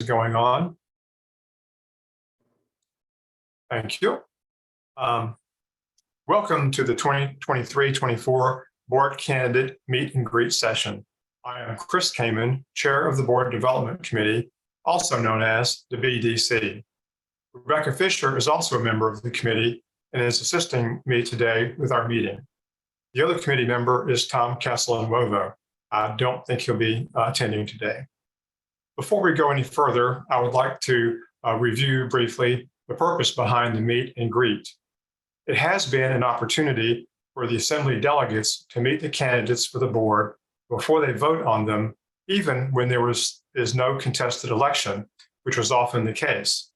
going on? Thank you. Welcome to the 2023-24 Board Candidate Meet and Greet session. I am Chris Kaman, Chair of the Board Development Committee, also known as the BDC. Rebecca Fisher is also a member of the committee and is assisting me today with our meeting. The other committee member is Tom Kessel-Wovo. I don't think he'll be attending today. Before we go any further, I would like to review briefly the purpose behind the meet and greet. It has been an opportunity for the Assembly delegates to meet the candidates for the board before they vote on them, even when there is no contested election, which was often the case.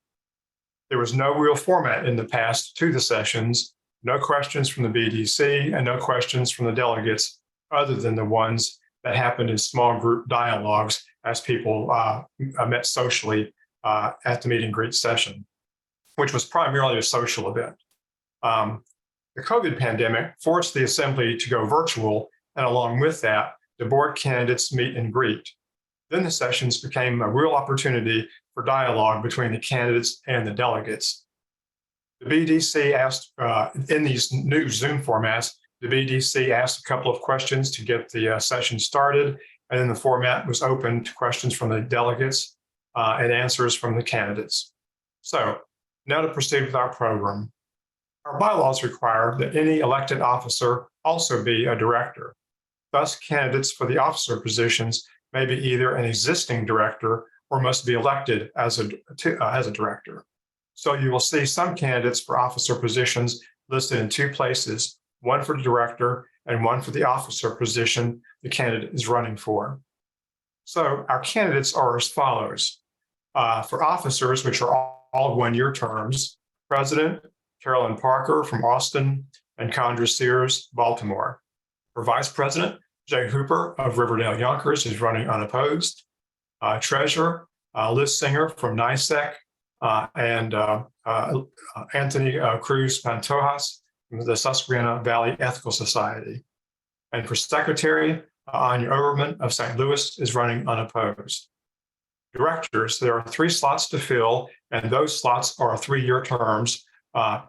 There was no real format in the past to the sessions, no questions from the BDC and no questions from the delegates other than the ones that happened in small group dialogues as people met socially at the meet and greet session, which was primarily a social event. The COVID pandemic forced the Assembly to go virtual, and along with that, the board candidates meet and greet. Then the sessions became a real opportunity for dialogue between the candidates and the delegates. The BDC asked, in these new Zoom formats, the BDC asked a couple of questions to get the session started, and then the format was open to questions from the delegates and answers from the candidates. So now to proceed with our program. Our bylaws require that any elected officer also be a director. Thus, candidates for the officer positions may be either an existing director or must be elected as a director. So you will see some candidates for officer positions listed in two places, one for the director and one for the officer position the candidate is running for. So our candidates are as follows. For officers, which are all one-year terms, President Carolyn Parker from Austin and Condra Sears, Baltimore. For Vice President, Jay Hooper of Riverdale Yonkers is running unopposed. Treasurer, Liz Singer from NYSEC, and Anthony Cruz Pantojas from the Susquehanna Valley Ethical Society. And for Secretary, Anya Overman of St. Louis is running unopposed. Directors, there are 3 slots to fill, and those slots are 3-year terms.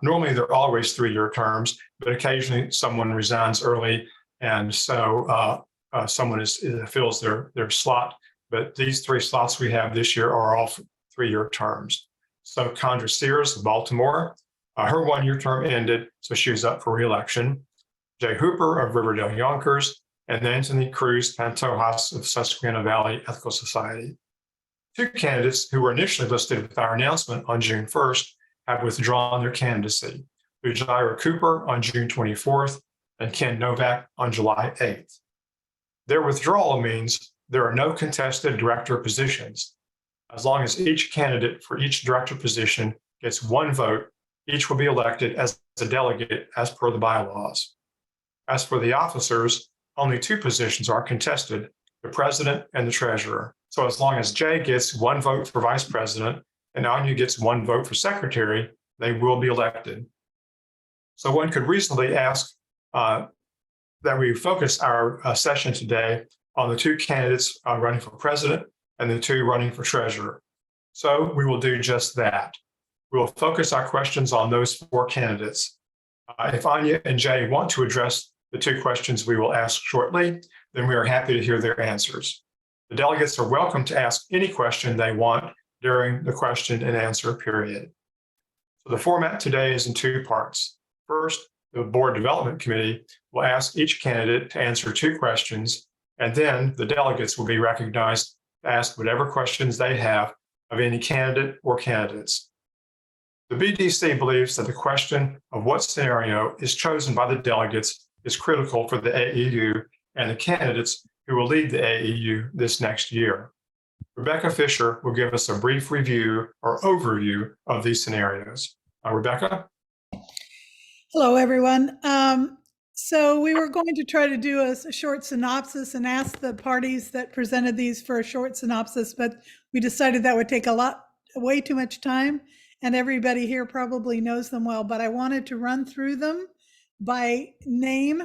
Normally, they're always 3-year terms, but occasionally someone resigns early, and so someone fills their slot. But these 3 slots we have this year are all 3-year terms. So Condra Sears of Baltimore, her 1-year term ended, so she was up for re-election. Jay Hooper of Riverdale Yonkers, and Anthony Cruz Pantojas of Susquehanna Valley Ethical Society. 2 candidates who were initially listed with our announcement on June 1st have withdrawn their candidacy, Ujira Cooper on June 24th and Ken Novak on July 8th. Their withdrawal means there are no contested director positions. As long as each candidate for each director position gets 1 vote, each will be elected as a delegate as per the bylaws. As for the officers, only 2 positions are contested, the president and the treasurer. So as long as Jay gets 1 vote for vice president and Anya gets 1 vote for secretary, they will be elected. So one could reasonably ask that we focus our session today on the 2 candidates running for president and the 2 running for treasurer. So we will do just that. We will focus our questions on those 4 candidates. If Anya and Jay want to address the 2 questions we will ask shortly, then we are happy to hear their answers. The delegates are welcome to ask any question they want during the question and answer period. So the format today is in 2 parts. First, the Board Development Committee will ask each candidate to answer 2 questions, and then the delegates will be recognized to ask whatever questions they have of any candidate or candidates. The BDC believes that the question of what scenario is chosen by the delegates is critical for the AEU and the candidates who will lead the AEU this next year. Rebecca Fisher will give us a brief review or overview of these scenarios. Rebecca? Hello, everyone. So we were going to try to do a short synopsis and ask the parties that presented these for a short synopsis, but we decided that would take way too much time, and everybody here probably knows them well, but I wanted to run through them by name.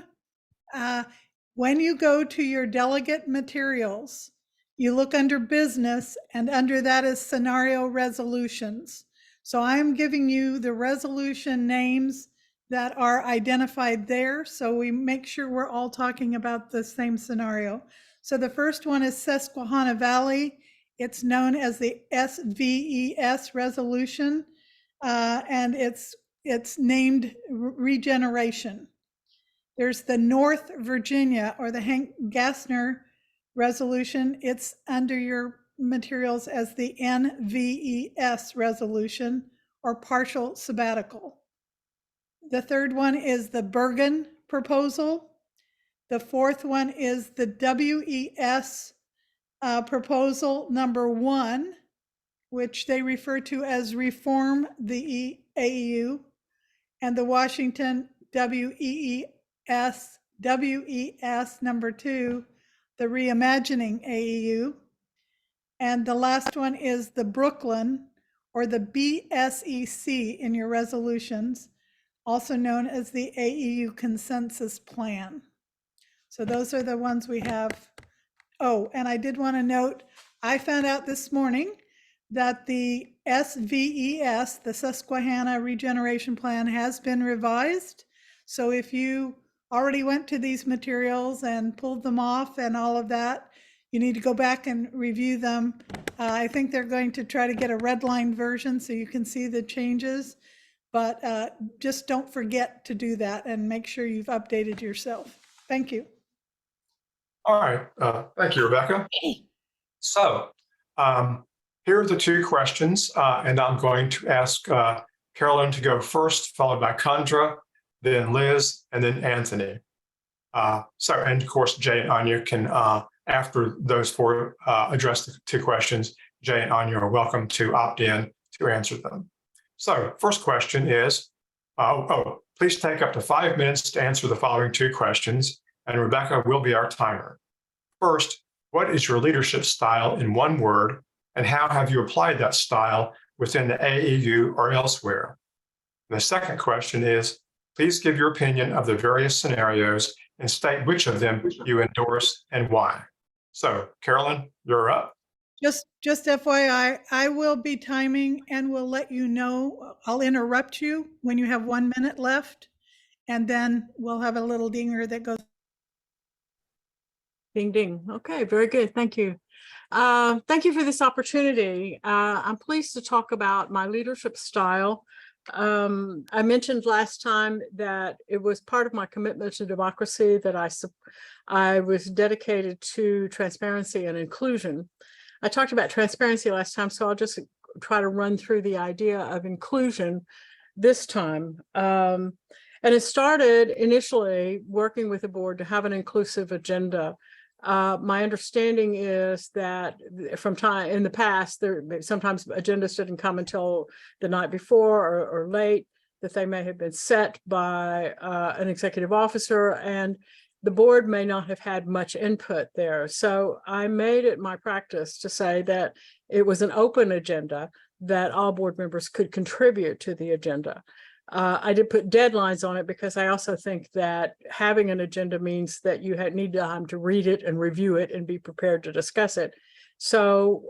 When you go to your delegate materials, you look under business, and under that is scenario resolutions. So I'm giving you the resolution names that are identified there. So we make sure we're all talking about the same scenario. So the first one is Susquehanna Valley. It's known as the SVES resolution, and it's named regeneration. There's the North Virginia, or the Hank Gassner resolution. It's under your materials as the NVES resolution, or partial sabbatical. The third one is the Bergen proposal. The fourth one is the WES proposal number 1, which they refer to as Reform the AEU, and the Washington WES number 2, the Reimagining AEU. And the last one is the Brooklyn, or the BSEC in your resolutions, also known as the AEU Consensus Plan. So those are the ones we have. Oh, and I did want to note, I found out this morning that the SVES, the Susquehanna Regeneration Plan, has been revised. So if you already went to these materials and pulled them off and all of that, you need to go back and review them. I think they're going to try to get a red line version so you can see the changes, but just don't forget to do that and make sure you've updated yourself. Thank you. All right. Thank you, Rebecca. So here are the 2 questions, and I'm going to ask Carolyn to go first, followed by Chandra, then Liz, and then Anthony. And of course, Jay and Anya can, after those 4 address the 2 questions, Jay and Anya are welcome to opt in to answer them. So first question is, please take up to 5 minutes to answer the following 2 questions, and Rebecca will be our timer. First, what is your leadership style in 1 word, and how have you applied that style within the AEU or elsewhere? The second question is, please give your opinion of the various scenarios and state which of them you endorse and why. So, Carolyn, you're up. Just FYI, I will be timing and will let you know. I'll interrupt you when you have 1 minute left, and then we'll have a little dinger that goes. Ding, ding. Okay, very good. Thank you. Thank you for this opportunity. I'm pleased to talk about my leadership style. I mentioned last time that it was part of my commitment to democracy that I was dedicated to transparency and inclusion. I talked about transparency last time, so I'll just try to run through the idea of inclusion this time. And it started initially working with the board to have an inclusive agenda. My understanding is that in the past, sometimes agendas didn't come until the night before or late, that they may have been set by an executive officer, and the board may not have had much input there. So I made it my practice to say that it was an open agenda, that all board members could contribute to the agenda. I did put deadlines on it because I also think that having an agenda means that you need time to read it and review it and be prepared to discuss it. So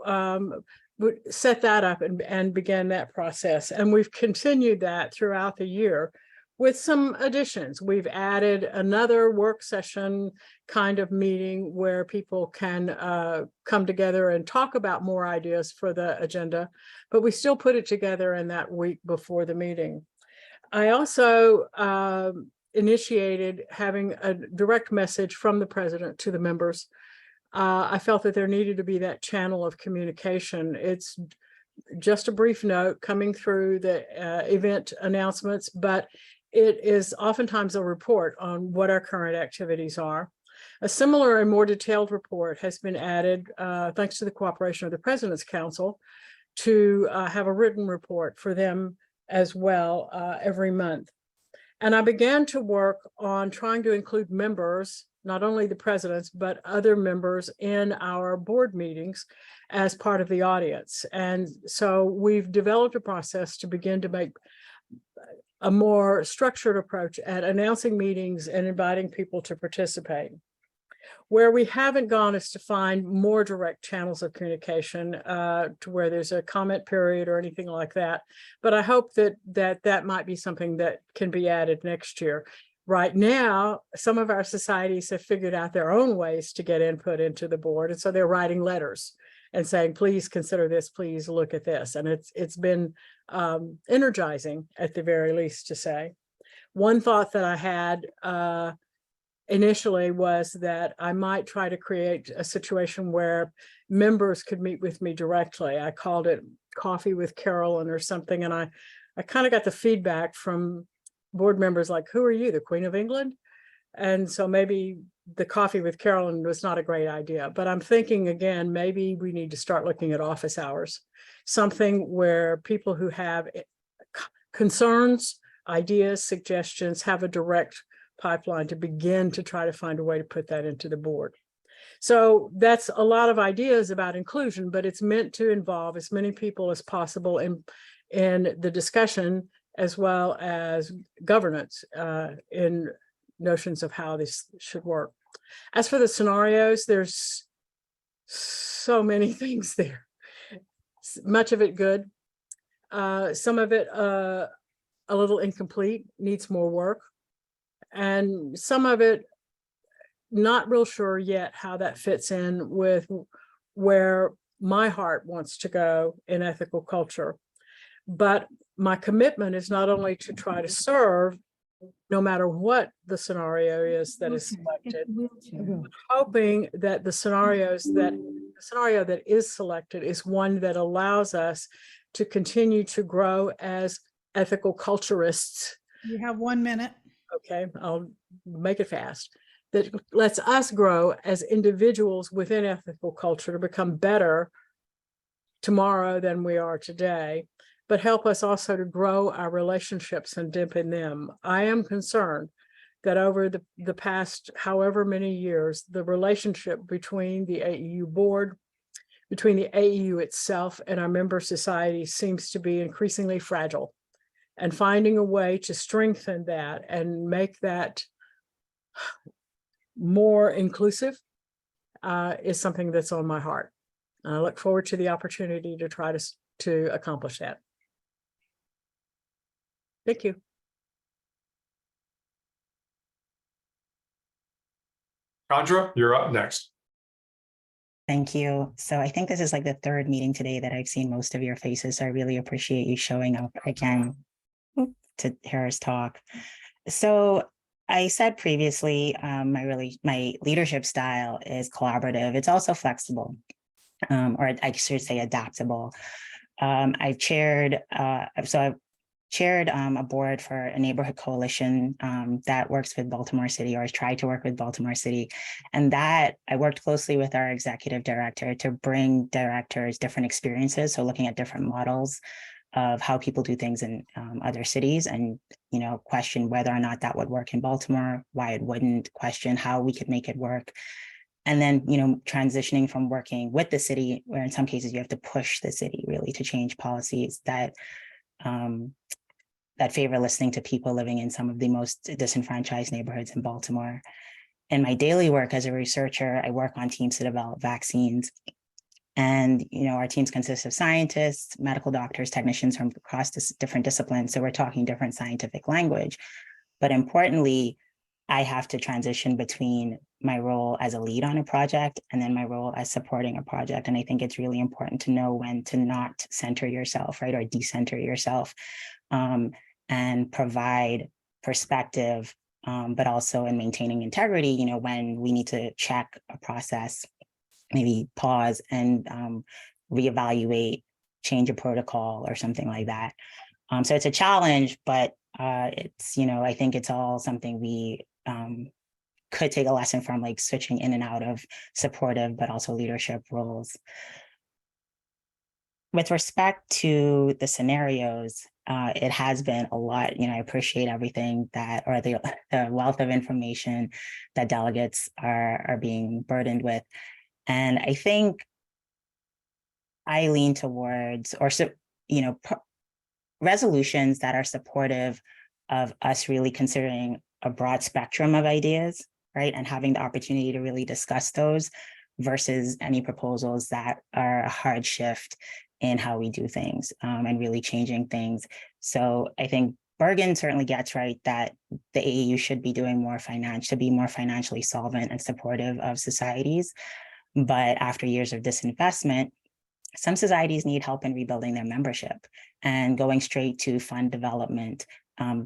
we set that up and began that process. And we've continued that throughout the year with some additions. We've added another work session kind of meeting where people can come together and talk about more ideas for the agenda, but we still put it together in that week before the meeting. I also initiated having a direct message from the president to the members. I felt that there needed to be that channel of communication. It's just a brief note coming through the event announcements, but it is oftentimes a report on what our current activities are. A similar and more detailed report has been added, thanks to the cooperation of the President's Council, to have a written report for them as well every month. And I began to work on trying to include members, not only the presidents, but other members in our board meetings as part of the audience. And so we've developed a process to begin to make a more structured approach at announcing meetings and inviting people to participate. Where we haven't gone is to find more direct channels of communication to where there's a comment period or anything like that. But I hope that might be something that can be added next year. Right now, some of our societies have figured out their own ways to get input into the board. And so they're writing letters and saying, please consider this, please look at this. And it's been energizing at the very least to say. One thought that I had initially was that I might try to create a situation where members could meet with me directly. I called it Coffee with Carolyn or something. And I kind of got the feedback from board members like, who are you, the Queen of England? And so maybe the Coffee with Carolyn was not a great idea, but I'm thinking again, maybe we need to start looking at office hours, something where people who have concerns, ideas, suggestions, have a direct pipeline to begin to try to find a way to put that into the board. So that's a lot of ideas about inclusion, but it's meant to involve as many people as possible in the discussion, as well as governance in notions of how this should work. As for the scenarios, there's so many things there. Much of it good, some of it a little incomplete, needs more work, and some of it not real sure yet how that fits in with where my heart wants to go in ethical culture. But my commitment is not only to try to serve, no matter what the scenario is that is selected, but hoping that the scenario that is selected is one that allows us to continue to grow as ethical culturists. You have 1 minute. Okay, I'll make it fast. That lets us grow as individuals within ethical culture to become better tomorrow than we are today, but help us also to grow our relationships and deepen them. I am concerned that over the past however many years, the relationship between the AEU board, between the AEU itself and our member societies seems to be increasingly fragile. And finding a way to strengthen that and make that more inclusive is something that's on my heart. I look forward to the opportunity to try to accomplish that. Thank you. Chandra, you're up next. Thank you. So I think this is like the third meeting today that I've seen most of your faces. So I really appreciate you showing up again to hear us talk. So I said previously, my leadership style is collaborative. It's also flexible, or I should say adaptable. I've chaired a board for a neighborhood coalition that works with Baltimore City, or has tried to work with Baltimore City. And that I worked closely with our executive director to bring directors different experiences. So looking at different models of how people do things in other cities, and, you know, question whether or not that would work in Baltimore, why it wouldn't, question how we could make it work. And then, you know, transitioning from working with the city, where in some cases you have to push the city really to change policies that favor listening to people living in some of the most disenfranchised neighborhoods in Baltimore. In my daily work as a researcher, I work on teams to develop vaccines. And, you know, our teams consist of scientists, medical doctors, technicians from across different disciplines. So we're talking different scientific language. But importantly, I have to transition between my role as a lead on a project and then my role as supporting a project. And I think it's really important to know when to not center yourself, right, or decenter yourself, and provide perspective, but also in maintaining integrity, you know, when we need to check a process, maybe pause and reevaluate, change a protocol or something like that. So it's a challenge, but it's, you know, I think it's all something we could take a lesson from, like switching in and out of supportive, but also leadership roles. With respect to the scenarios, it has been a lot. You know, I appreciate everything that, or the wealth of information that delegates are being burdened with. And I think I lean towards, or, you know, resolutions that are supportive of us really considering a broad spectrum of ideas, right? And having the opportunity to really discuss those versus any proposals that are a hard shift in how we do things, and really changing things. So I think Bergen certainly gets right that the AAU should be doing more to be more financially solvent and supportive of societies. But after years of disinvestment, some societies need help in rebuilding their membership, and going straight to fund development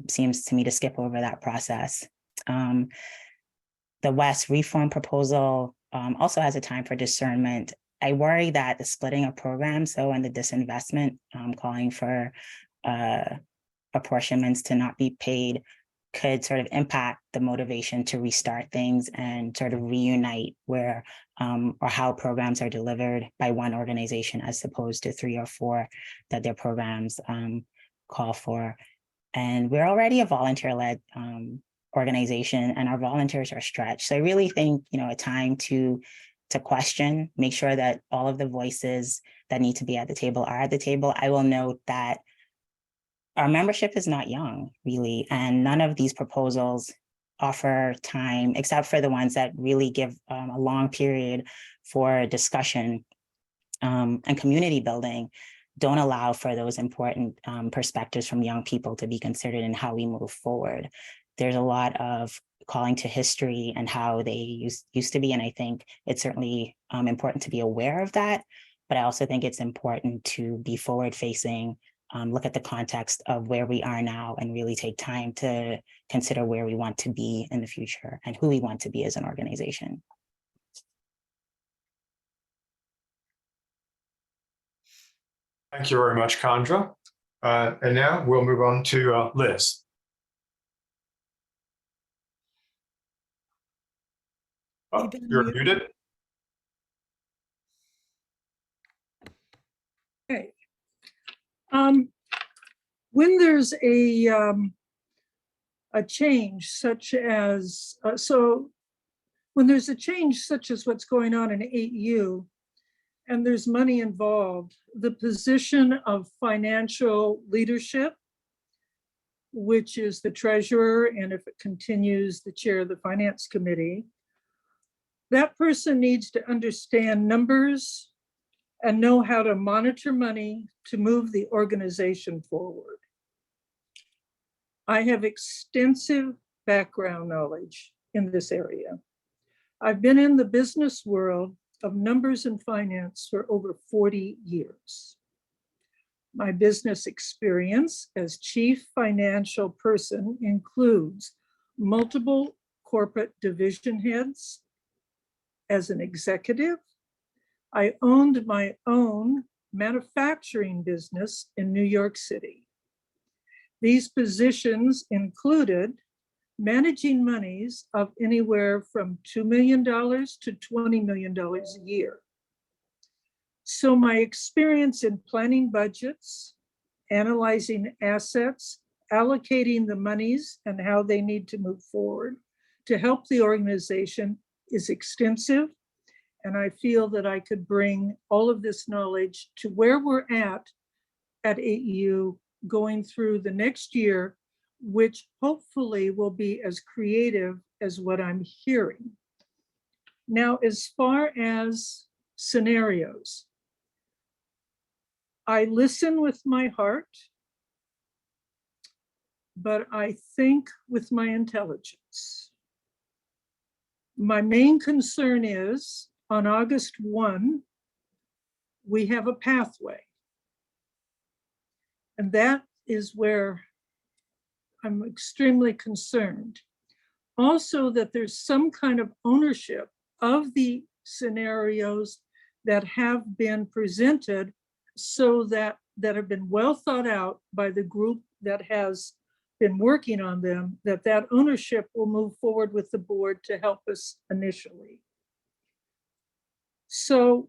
seems to me to skip over that process. The West reform proposal also has a time for discernment. I worry that the splitting of programs, though, and the disinvestment, calling for apportionments to not be paid, could sort of impact the motivation to restart things and sort of reunite where or how programs are delivered by one organization as opposed to 3 or 4 that their programs call for. And we're already a volunteer-led organization, and our volunteers are stretched. So I really think, a time to question, make sure that all of the voices that need to be at the table are at the table. I will note that our membership is not young, really, and none of these proposals offer time, except for the ones that really give a long period for discussion and community building, don't allow for those important perspectives from young people to be considered in how we move forward. There's a lot of calling to history and how they used to be, and I think it's certainly important to be aware of that, but I also think it's important to be forward-facing, look at the context of where we are now, and really take time to consider where we want to be in the future and who we want to be as an organization. Thank you very much, Chandra. And now we'll move on to Liz. Oh, you're muted. Okay. When there's a change such as, when there's a change such as what's going on in 8U, and there's money involved, the position of financial leadership, which is the treasurer, and if it continues, the chair of the finance committee, that person needs to understand numbers and know how to monitor money to move the organization forward. I have extensive background knowledge in this area. I've been in the business world of numbers and finance for over 40 years. My business experience as chief financial person includes multiple corporate division heads. As an executive, I owned my own manufacturing business in New York City. These positions included managing monies of anywhere from $2 million to $20 million a year. So my experience in planning budgets, analyzing assets, allocating the monies and how they need to move forward to help the organization is extensive. And I feel that I could bring all of this knowledge to where we're at AEU going through the next year, which hopefully will be as creative as what I'm hearing. Now, as far as scenarios, I listen with my heart, but I think with my intelligence. My main concern is on August 1, we have a pathway. And that is where I'm extremely concerned. Also, that there's some kind of ownership of the scenarios that have been presented, so that have been well thought out by the group that has been working on them, that ownership will move forward with the board to help us initially. So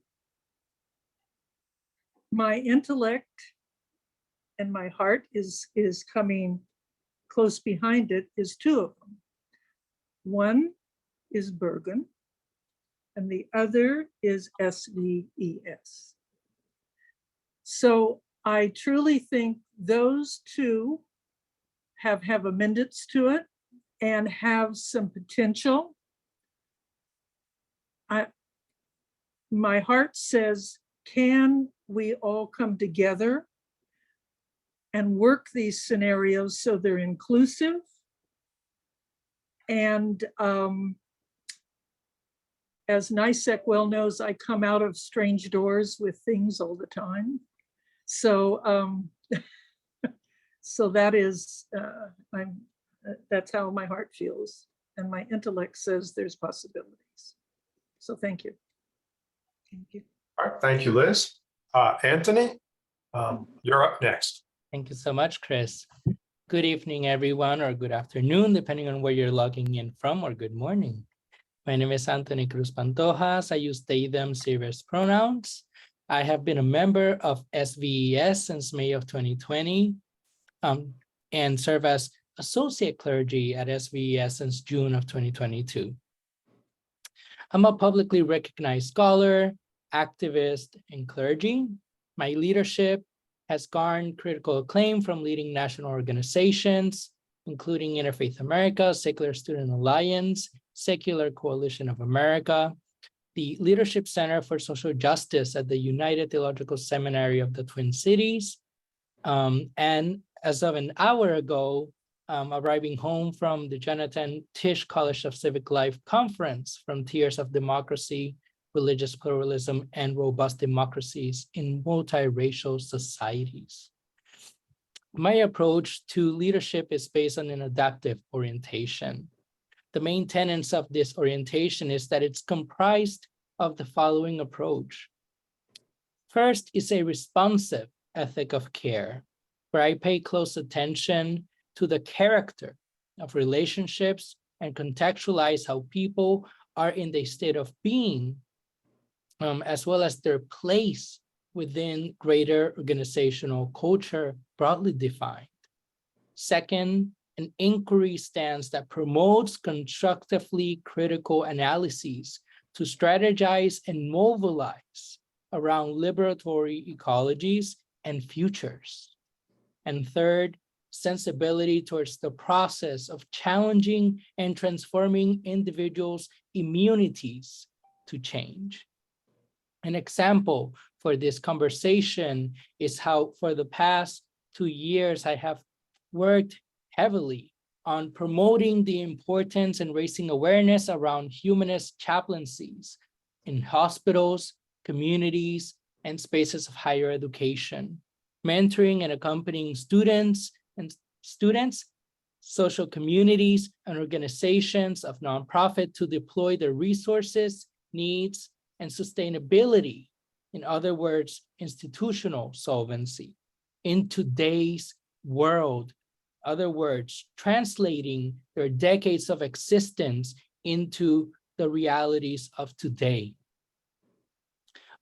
my intellect and my heart is coming close behind it, is 2 of them. One is Bergen, and the other is SVES. So I truly think those 2 have amendments to it and have some potential. my heart says, can we all come together and work these scenarios so they're inclusive? And as NICEC well knows, I come out of strange doors with things all the time. So, so that is, that's how my heart feels. And my intellect says there's possibilities. So thank you. Thank you. All right, thank you, Liz. Anthony, you're up next. Thank you so much, Chris. Good evening, everyone, or good afternoon, depending on where you're logging in from, or good morning. My name is Anthony Cruz Pantojas. I use they, them, serious pronouns. I have been a member of SVES since May of 2020 and serve as associate clergy at SVES since June of 2022. I'm a publicly recognized scholar, activist, and clergy. My leadership has garnered critical acclaim from leading national organizations, including Interfaith America, Secular Student Alliance, Secular Coalition of America, the Leadership Center for Social Justice at the United Theological Seminary of the Twin Cities, and as of an hour ago, arriving home from the Jonathan Tisch College of Civic Life Conference, Frontiers of Democracy, Religious Pluralism, and Robust Democracies in Multiracial Societies. My approach to leadership is based on an adaptive orientation. The main tenets of this orientation is that it's comprised of the following approach. First is a responsive ethic of care, where I pay close attention to the character of relationships and contextualize how people are in the state of being, as well as their place within greater organizational culture broadly defined. Second, an inquiry stance that promotes constructively critical analyses to strategize and mobilize around liberatory ecologies and futures. And third, sensibility towards the process of challenging and transforming individuals' immunities to change. An example for this conversation is how for the past 2 years, I have worked heavily on promoting the importance and raising awareness around humanist chaplaincies in hospitals, communities, and spaces of higher education, mentoring and accompanying students, social communities, and organizations of nonprofit to deploy their resources, needs, and sustainability, in other words, institutional solvency, in today's world. Other words, translating their decades of existence into the realities of today.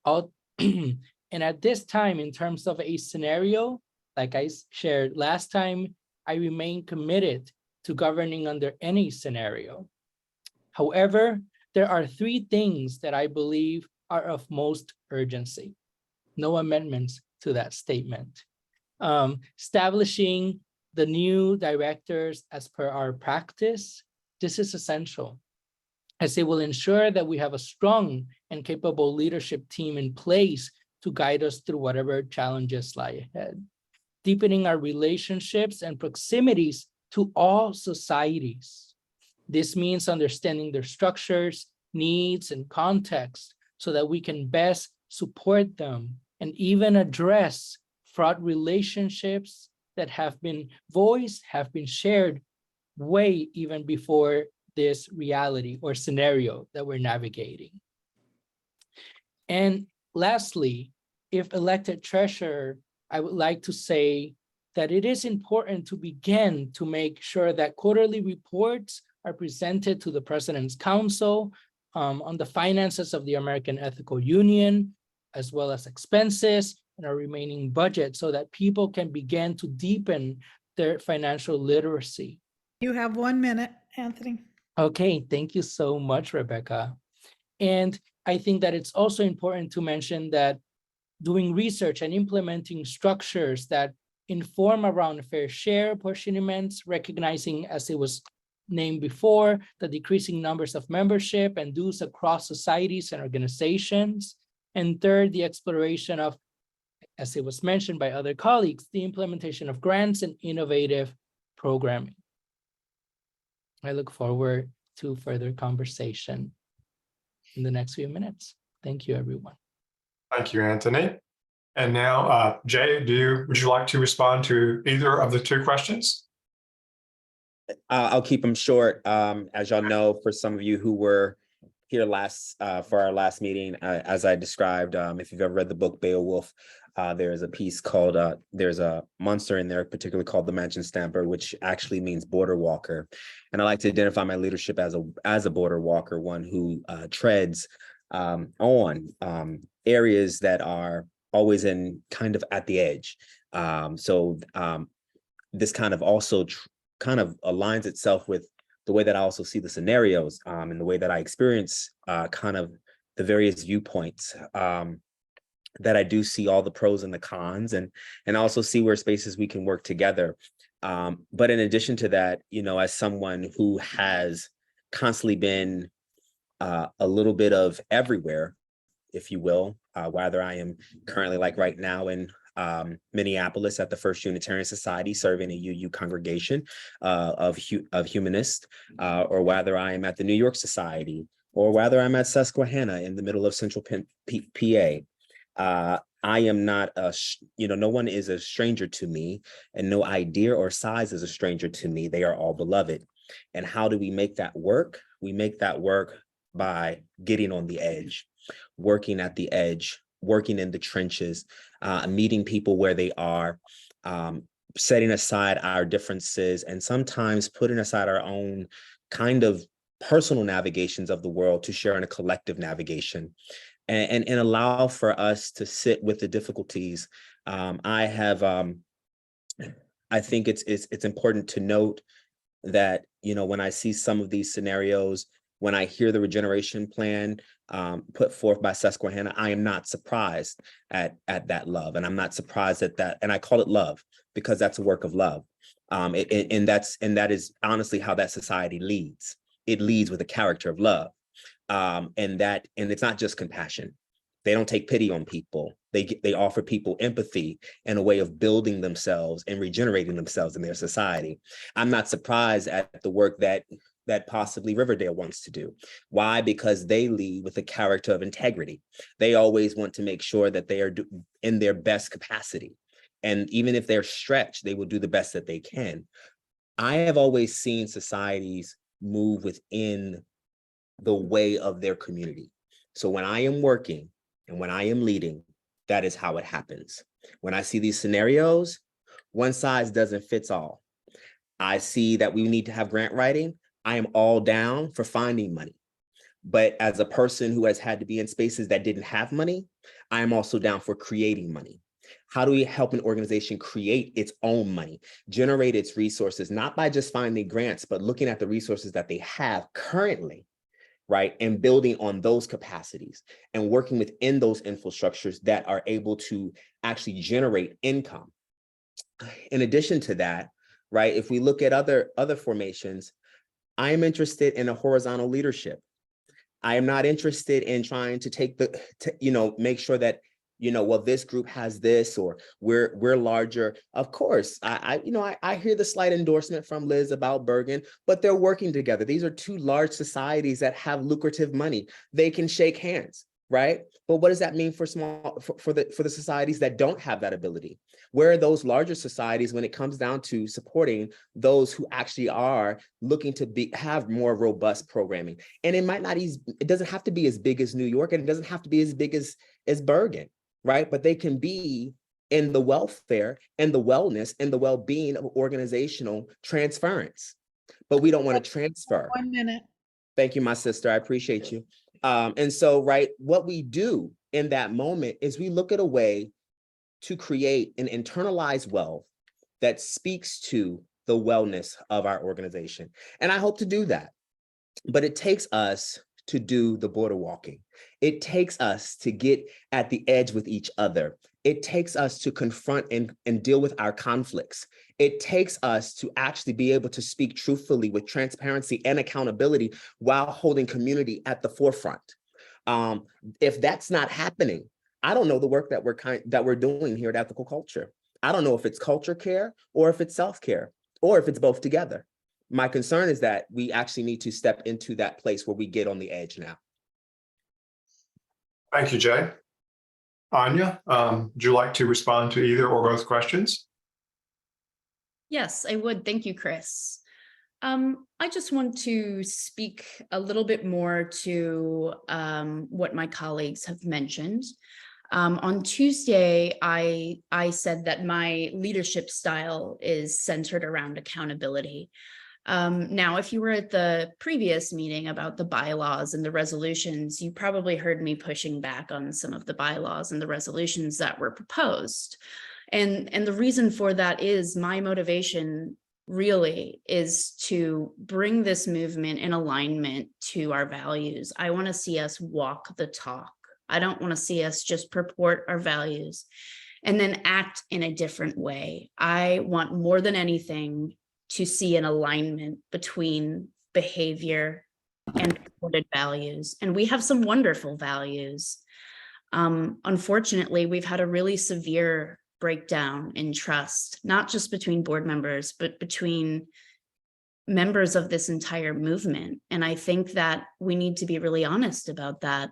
And at this time, in terms of a scenario, like I shared last time, I remain committed to governing under any scenario. However, there are 3 things that I believe are of most urgency. No amendments to that statement. Establishing the new directors as per our practice, this is essential, as it will ensure that we have a strong and capable leadership team in place to guide us through whatever challenges lie ahead. Deepening our relationships and proximities to all societies. This means understanding their structures, needs, and context so that we can best support them and even address fraught relationships that have been voiced, have been shared way even before this reality or scenario that we're navigating. And lastly, if elected treasurer, I would like to say that it is important to begin to make sure that quarterly reports are presented to the President's Council on the finances of the American Ethical Union, as well as expenses and our remaining budget, so that people can begin to deepen their financial literacy. You have 1 minute, Anthony. Okay, thank you so much, Rebecca. And I think that it's also important to mention that doing research and implementing structures that inform around fair share apportionments, recognizing, as it was named before, the decreasing numbers of membership and dues across societies and organizations, And third, the exploration of, as it was mentioned by other colleagues, the implementation of grants and innovative programming. I look forward to further conversation in the next few minutes. Thank you, everyone. Thank you, Anthony. And now, Jay, would you like to respond to either of the two questions? I'll keep them short. As y'all know, for some of you who were here for our last meeting, as I described, if you've ever read the book Beowulf, there is a piece called, there's a monster in there, particularly called the Mansion Stamper, which actually means border walker. And I like to identify my leadership as a border walker, one who treads on areas that are always in kind of at the edge. This kind of also kind of aligns itself with the way that I also see the scenarios and the way that I experience kind of the various viewpoints that I do see all the pros and the cons and also see where spaces we can work together. But in addition to that, you know, as someone who has constantly been a little bit of everywhere, if you will, whether I am currently like right now in Minneapolis at the First Unitarian Society, serving a UU congregation of humanists, or whether I am at the New York Society, or whether I'm at Susquehanna in the middle of Central PA. I am not no one is a stranger to me, and no idea or size is a stranger to me. They are all beloved. And how do we make that work? We make that work by getting on the edge, working at the edge, working in the trenches, meeting people where they are, setting aside our differences, and sometimes putting aside our own kind of personal navigations of the world to share in a collective navigation, and allow for us to sit with the difficulties. I think it's important to note that, you know, when I see some of these scenarios, when I hear the regeneration plan put forth by Susquehanna, I am not surprised at that love. And I'm not surprised at that. And I call it love because that's a work of love. And that is honestly how that society leads. It leads with a character of love. And it's not just compassion. They don't take pity on people. They offer people empathy and a way of building themselves and regenerating themselves in their society. I'm not surprised at the work that possibly Riverdale wants to do. Why? Because they lead with a character of integrity. They always want to make sure that they are in their best capacity. And even if they're stretched, they will do the best that they can. I have always seen societies move within the way of their community. So when I am working and when I am leading, that is how it happens. When I see these scenarios, one size doesn't fit all. I see that we need to have grant writing. I am all down for finding money. But as a person who has had to be in spaces that didn't have money, I am also down for creating money. How do we help an organization create its own money, generate its resources, not by just finding grants, but looking at the resources that they have currently, right? And building on those capacities and working within those infrastructures that are able to actually generate income. In addition to that, right, if we look at other formations, I am interested in a horizontal leadership. I am not interested in trying to make sure that, well, this group has this, or we're larger. Of course, I hear the slight endorsement from Liz about Bergen, but they're working together. These are two large societies that have lucrative money. They can shake hands, right? But what does that mean for the societies that don't have that ability? Where are those larger societies when it comes down to supporting those who actually are looking to have more robust programming? And it doesn't have to be as big as New York, and it doesn't have to be as big as Bergen, right? But they can be in the welfare and the wellness and the well-being of organizational transference. But we don't want to transfer. 1 minute. Thank you, my sister. I appreciate you. And so, right, what we do in that moment is we look at a way to create an internalized wealth that speaks to the wellness of our organization. And I hope to do that. But it takes us to do the border walking. It takes us to get at the edge with each other. It takes us to confront and deal with our conflicts. It takes us to actually be able to speak truthfully with transparency and accountability while holding community at the forefront. If that's not happening, I don't know the work that we're doing here at Ethical Culture. I don't know if it's culture care or if it's self-care or if it's both together. My concern is that we actually need to step into that place where we get on the edge now. Thank you, Jay. Anya, would you like to respond to either or both questions? Yes, I would. Thank you, Chris. I just want to speak a little bit more to what my colleagues have mentioned. On Tuesday, I said that my leadership style is centered around accountability. Now, if you were at the previous meeting about the bylaws and the resolutions, you probably heard me pushing back on some of the bylaws and the resolutions that were proposed. And the reason for that is my motivation really is to bring this movement in alignment to our values. I want to see us walk the talk. I don't want to see us just purport our values and then act in a different way. I want more than anything to see an alignment between behavior and purported values. And we have some wonderful values. Unfortunately, we've had a really severe breakdown in trust, not just between board members, but between members of this entire movement. And I think that we need to be really honest about that.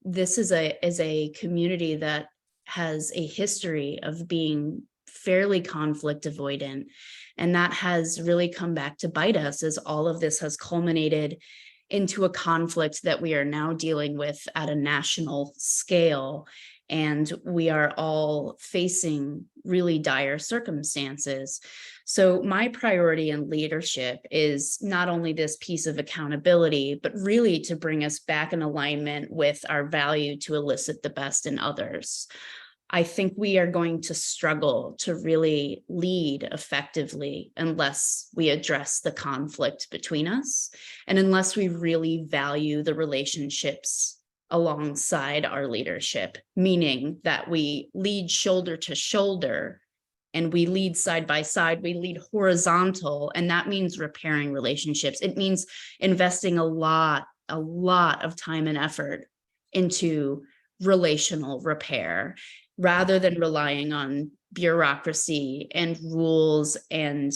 This is a community that has a history of being fairly conflict avoidant. And that has really come back to bite us as all of this has culminated into a conflict that we are now dealing with at a national scale. And we are all facing really dire circumstances. So my priority in leadership is not only this piece of accountability, but really to bring us back in alignment with our value to elicit the best in others. I think we are going to struggle to really lead effectively unless we address the conflict between us and unless we really value the relationships alongside our leadership, meaning that we lead shoulder to shoulder and we lead side by side, we lead horizontal, and that means repairing relationships. It means investing a lot of time and effort into relational repair rather than relying on bureaucracy and rules and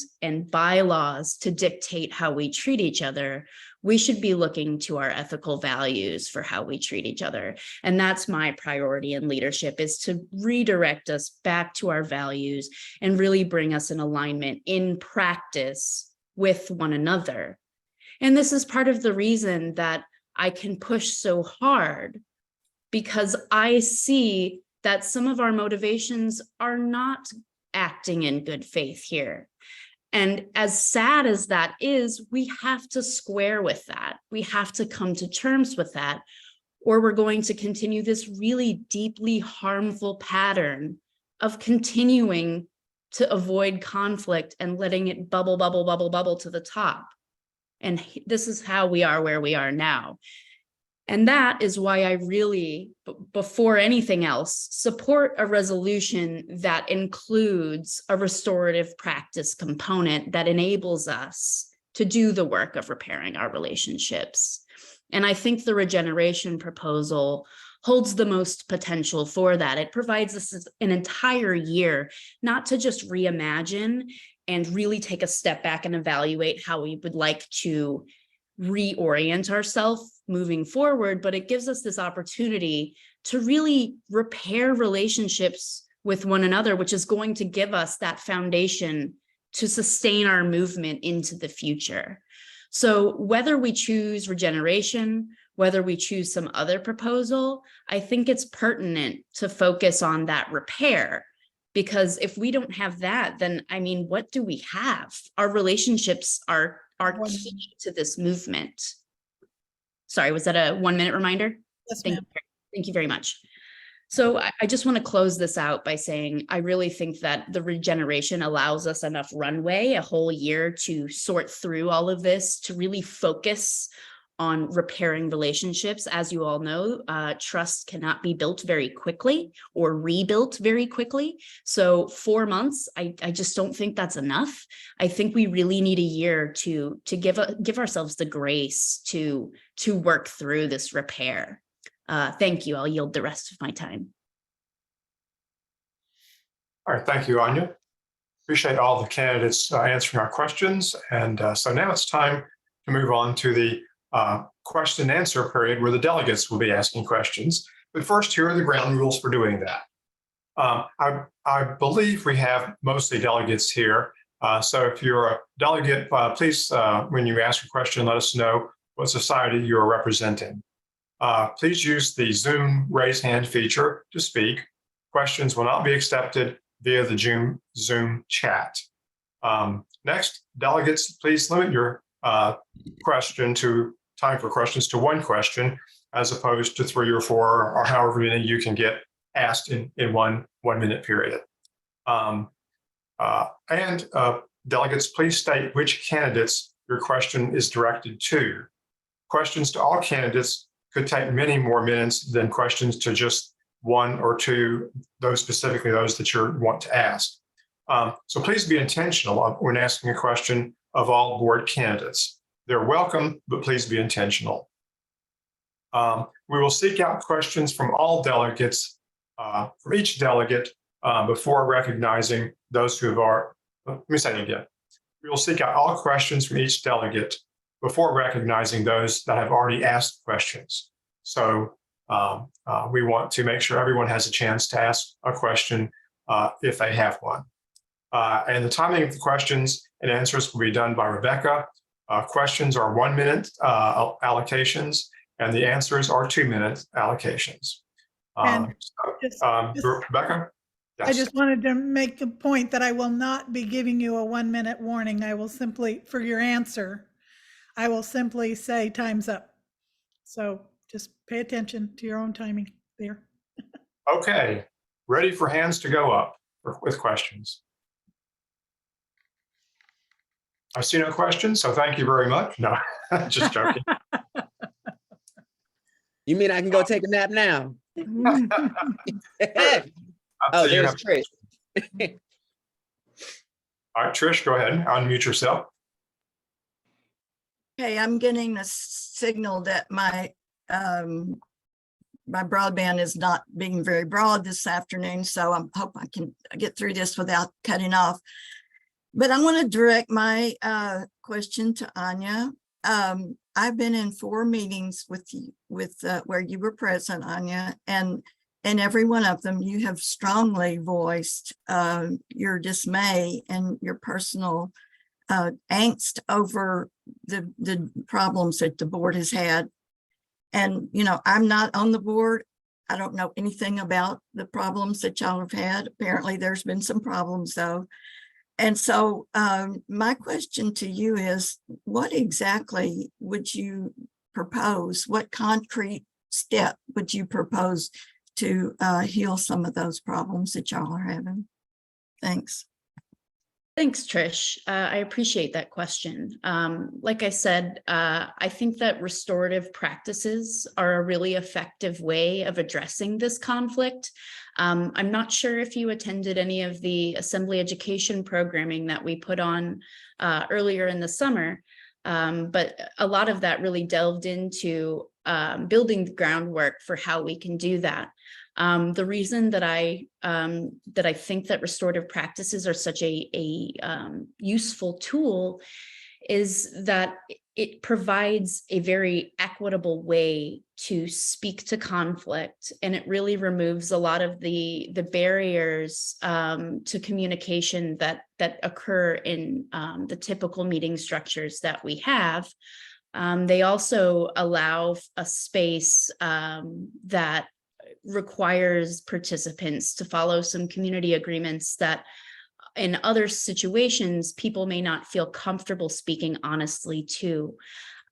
bylaws to dictate how we treat each other. We should be looking to our ethical values for how we treat each other. And that's my priority in leadership, is to redirect us back to our values and really bring us in alignment in practice with one another. And this is part of the reason that I can push so hard, because I see that some of our motivations are not acting in good faith here. And as sad as that is, we have to square with that. We have to come to terms with that, or we're going to continue this really deeply harmful pattern of continuing to avoid conflict and letting it bubble to the top. And this is how we are where we are now. And that is why I really, before anything else, support a resolution that includes a restorative practice component that enables us to do the work of repairing our relationships. And I think the regeneration proposal holds the most potential for that. It provides us an entire year, not to just reimagine and really take a step back and evaluate how we would like to reorient ourselves moving forward, but it gives us this opportunity to really repair relationships with one another, which is going to give us that foundation to sustain our movement into the future. So whether we choose regeneration, whether we choose some other proposal, I think it's pertinent to focus on that repair. Because if we don't have that, then I mean, what do we have? Our relationships are key to this movement. Sorry, was that a 1 minute reminder? Yes, Thank ma'am. you. Thank you very much. So I just want to close this out by saying I really think that the regeneration allows us enough runway, a whole year, to sort through all of this, to really focus on repairing relationships. As you all know, trust cannot be built very quickly or rebuilt very quickly. So 4 months, I just don't think that's enough. I think we really need a year to give ourselves the grace to work through this repair. Thank you. I'll yield the rest of my time. All right, thank you, Anya. Appreciate all the candidates answering our questions. And so now it's time to move on to the question and answer period where the delegates will be asking questions. But first, here are the ground rules for doing that. I believe we have mostly delegates here. So if you're a delegate, please, when you ask a question, let us know what society you're representing. Please use the Zoom raise hand feature to speak. Questions will not be accepted via the Zoom chat. Next, delegates, please limit your time for questions to one question, as opposed to 3 or 4 or however many you can get asked in 1 minute period. Delegates, please state which candidates your question is directed to. Questions to all candidates could take many more minutes than questions to just 1 or 2, those specifically those that you want to ask. So please be intentional when asking a question of all board candidates. They're welcome, but please be intentional. We will seek out questions from all delegates, from each delegate, before recognizing those who have already, let me say it again. We will seek out all questions from each delegate before recognizing those that have already asked questions. So we want to make sure everyone has a chance to ask a question if they have one. And the timing of the questions and answers will be done by Rebecca. Questions are 1 minute allocations, and the answers are 2 minute allocations. Rebecca? Yes. I just wanted to make a point that I will not be giving you a 1 minute warning. I will simply, for your answer, I will simply say time's up. So just pay attention to your own timing there. Okay, ready for hands to go up with questions. I see no questions, so thank you very much. No, just joking. You mean I can go take a nap now? Oh, there's Trish. All right, Trish, go ahead. Unmute yourself. Okay, I'm getting a signal that my broadband is not being very broad this afternoon, so I hope I can get through this without cutting off. But I want to direct my question to Anya. I've been in 4 meetings with you, where you were present, Anya, and in every one of them, you have strongly voiced your dismay and your personal angst over the problems that the board has had. And, you know, I'm not on the board. I don't know anything about the problems that y'all have had. Apparently there's been some problems though. And so my question to you is, what exactly would you propose? What concrete step would you propose to heal some of those problems that y'all are having? Thanks. Thanks, Trish. I appreciate that question. Like I said, I think that restorative practices are a really effective way of addressing this conflict. I'm not sure if you attended any of the assembly education programming that we put on earlier in the summer, but a lot of that really delved into building the groundwork for how we can do that. The reason that I think that restorative practices are such a useful tool is that it provides a very equitable way to speak to conflict, and it really removes a lot of the barriers to communication that occur in the typical meeting structures that we have. They also allow a space that requires participants to follow some community agreements that in other situations, people may not feel comfortable speaking honestly to.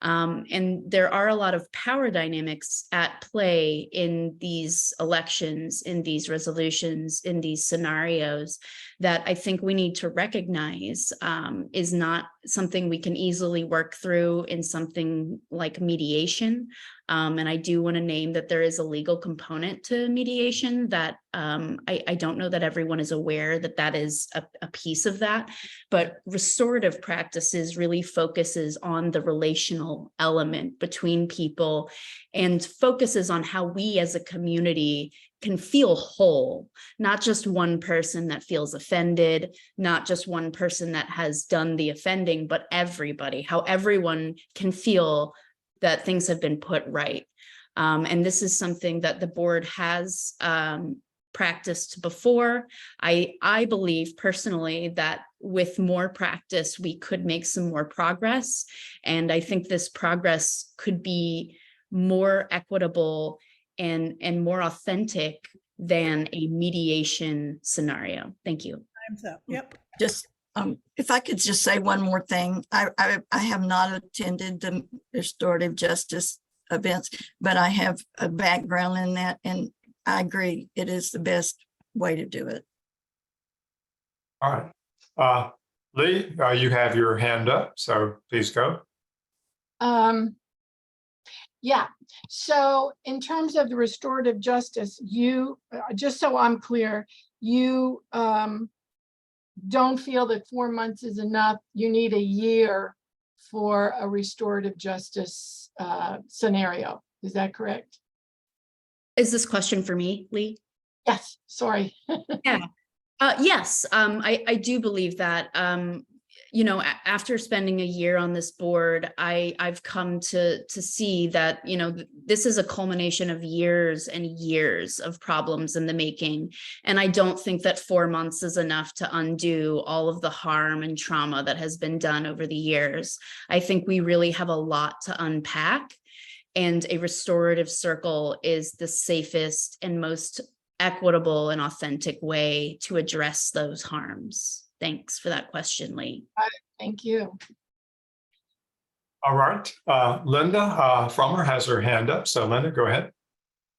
And there are a lot of power dynamics at play in these elections, in these resolutions, in these scenarios that I think we need to recognize is not something we can easily work through in something like mediation. And I do want to name that there is a legal component to mediation that I don't know that everyone is aware that that is a piece of that, but restorative practices really focuses on the relational element between people and focuses on how we as a community can feel whole, not just one person that feels offended, not just one person that has done the offending, but everybody, how everyone can feel that things have been put right. And this is something that the board has practiced before. I believe personally that with more practice, we could make some more progress. And I think this progress could be more equitable and more authentic than a mediation scenario. Thank you. Time's up. Yep. Just, if I could just say one more thing, I have not attended the restorative justice events, but I have a background in that, and I agree, it is the best way to do it. All right. Lee, you have your hand up, so please go. Yeah, so in terms of the restorative justice, you, just so I'm clear, you don't feel that 4 months is enough. You need a year for a restorative justice scenario. Is that correct? Is this question for me, Lee? Yes, sorry. Yeah. Yes, I do believe that. You know, after spending a year on this board, I've come to see that, you know, this is a culmination of years and years of problems in the making. And I don't think that 4 months is enough to undo all of the harm and trauma that has been done over the years. I think we really have a lot to unpack, and a restorative circle is the safest and most equitable and authentic way to address those harms. Thanks for that question, Lee. Thank you. All right. Linda Frommer has her hand up. So Linda, go ahead.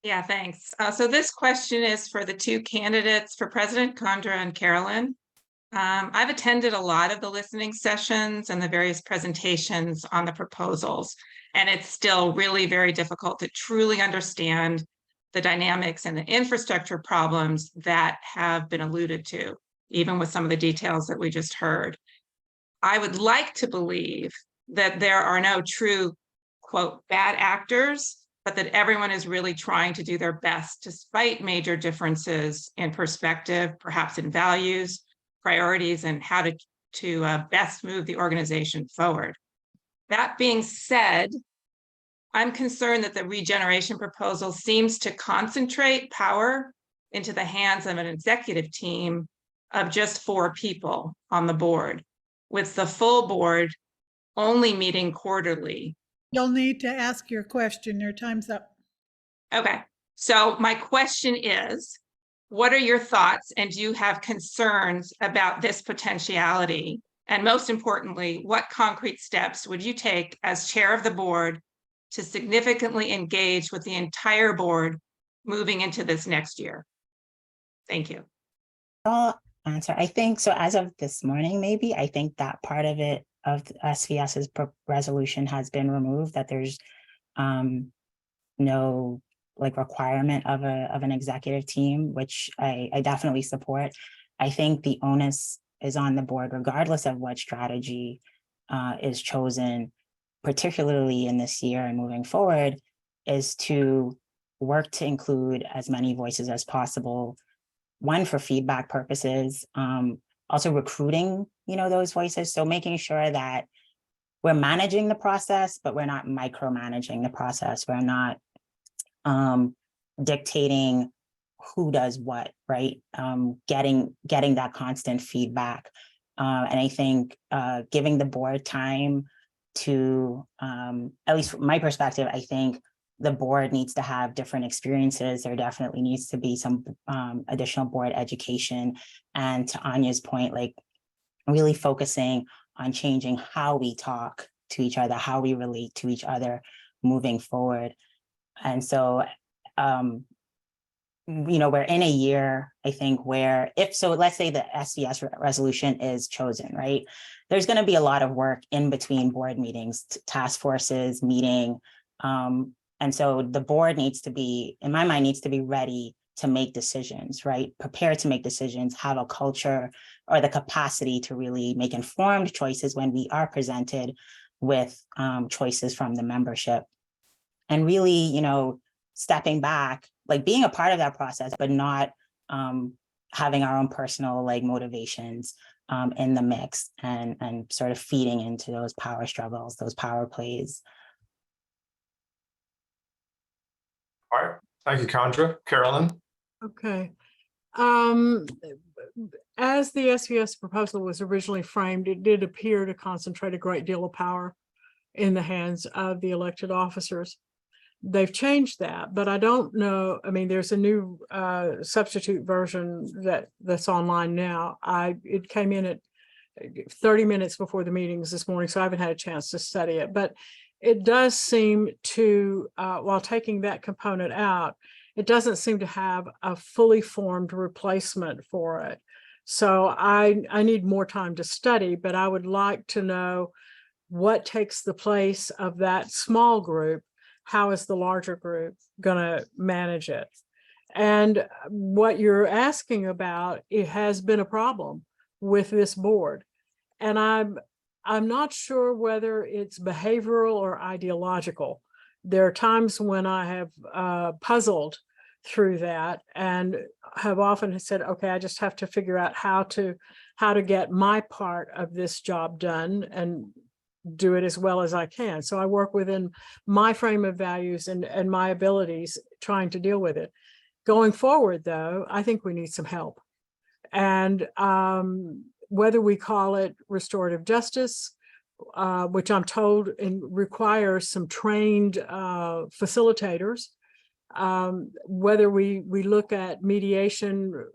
Yeah, thanks. So this question is for the two candidates, for President Condra and Carolyn. I've attended a lot of the listening sessions and the various presentations on the proposals, and it's still really very difficult to truly understand the dynamics and the infrastructure problems that have been alluded to, even with some of the details that we just heard. I would like to believe that there are no true, quote, bad actors, but that everyone is really trying to do their best despite major differences in perspective, perhaps in values, priorities, and how to best move the organization forward. That being said, I'm concerned that the regeneration proposal seems to concentrate power into the hands of an executive team of just 4 people on the board, with the full board only meeting quarterly. You'll need to ask your question. Your time's up. Okay, so my question is, what are your thoughts, and do you have concerns about this potentiality? And most importantly, what concrete steps would you take as chair of the board to significantly engage with the entire board moving into this next year? Thank you. I'll answer. I think so. As of this morning, maybe I think that part of it of SVS's resolution has been removed. That there's no like requirement of an executive team, which I definitely support. I think the onus is on the board, regardless of what strategy is chosen, particularly in this year and moving forward, is to work to include as many voices as possible. One, for feedback purposes, also recruiting, those voices. So making sure that we're managing the process, but we're not micromanaging the process. We're not dictating who does what, right? Getting that constant feedback. And I think giving the board time to, at least from my perspective, I think the board needs to have different experiences. There definitely needs to be some additional board education. And to Anya's point, like really focusing on changing how we talk to each other, how we relate to each other moving forward. And so, we're in a year, I think, where let's say the SVS resolution is chosen, right? There's going to be a lot of work in between board meetings, task forces, meeting. And so the board needs to be, in my mind, needs to be ready to make decisions, right? Prepared to make decisions, have a culture or the capacity to really make informed choices when we are presented with choices from the membership. And really, stepping back, like being a part of that process, but not having our own personal motivations in the mix and sort of feeding into those power struggles, those power plays. All right, thank you, Chandra. Carolyn? Okay. As the SVS proposal was originally framed, it did appear to concentrate a great deal of power in the hands of the elected officers. They've changed that, but I don't know. I mean, there's a new substitute version that's online now. It came in at 30 minutes before the meetings this morning, so I haven't had a chance to study it. But it does seem to, while taking that component out, it doesn't seem to have a fully formed replacement for it. So I need more time to study, but I would like to know what takes the place of that small group. How is the larger group going to manage it? And what you're asking about, it has been a problem with this board. And I'm not sure whether it's behavioral or ideological. There are times when I have puzzled through that and have often said, okay, I just have to figure out how to get my part of this job done and do it as well as I can. So I work within my frame of values and my abilities trying to deal with it. Going forward, though, I think we need some help. And whether we call it restorative justice, which I'm told requires some trained facilitators, whether we look at mediation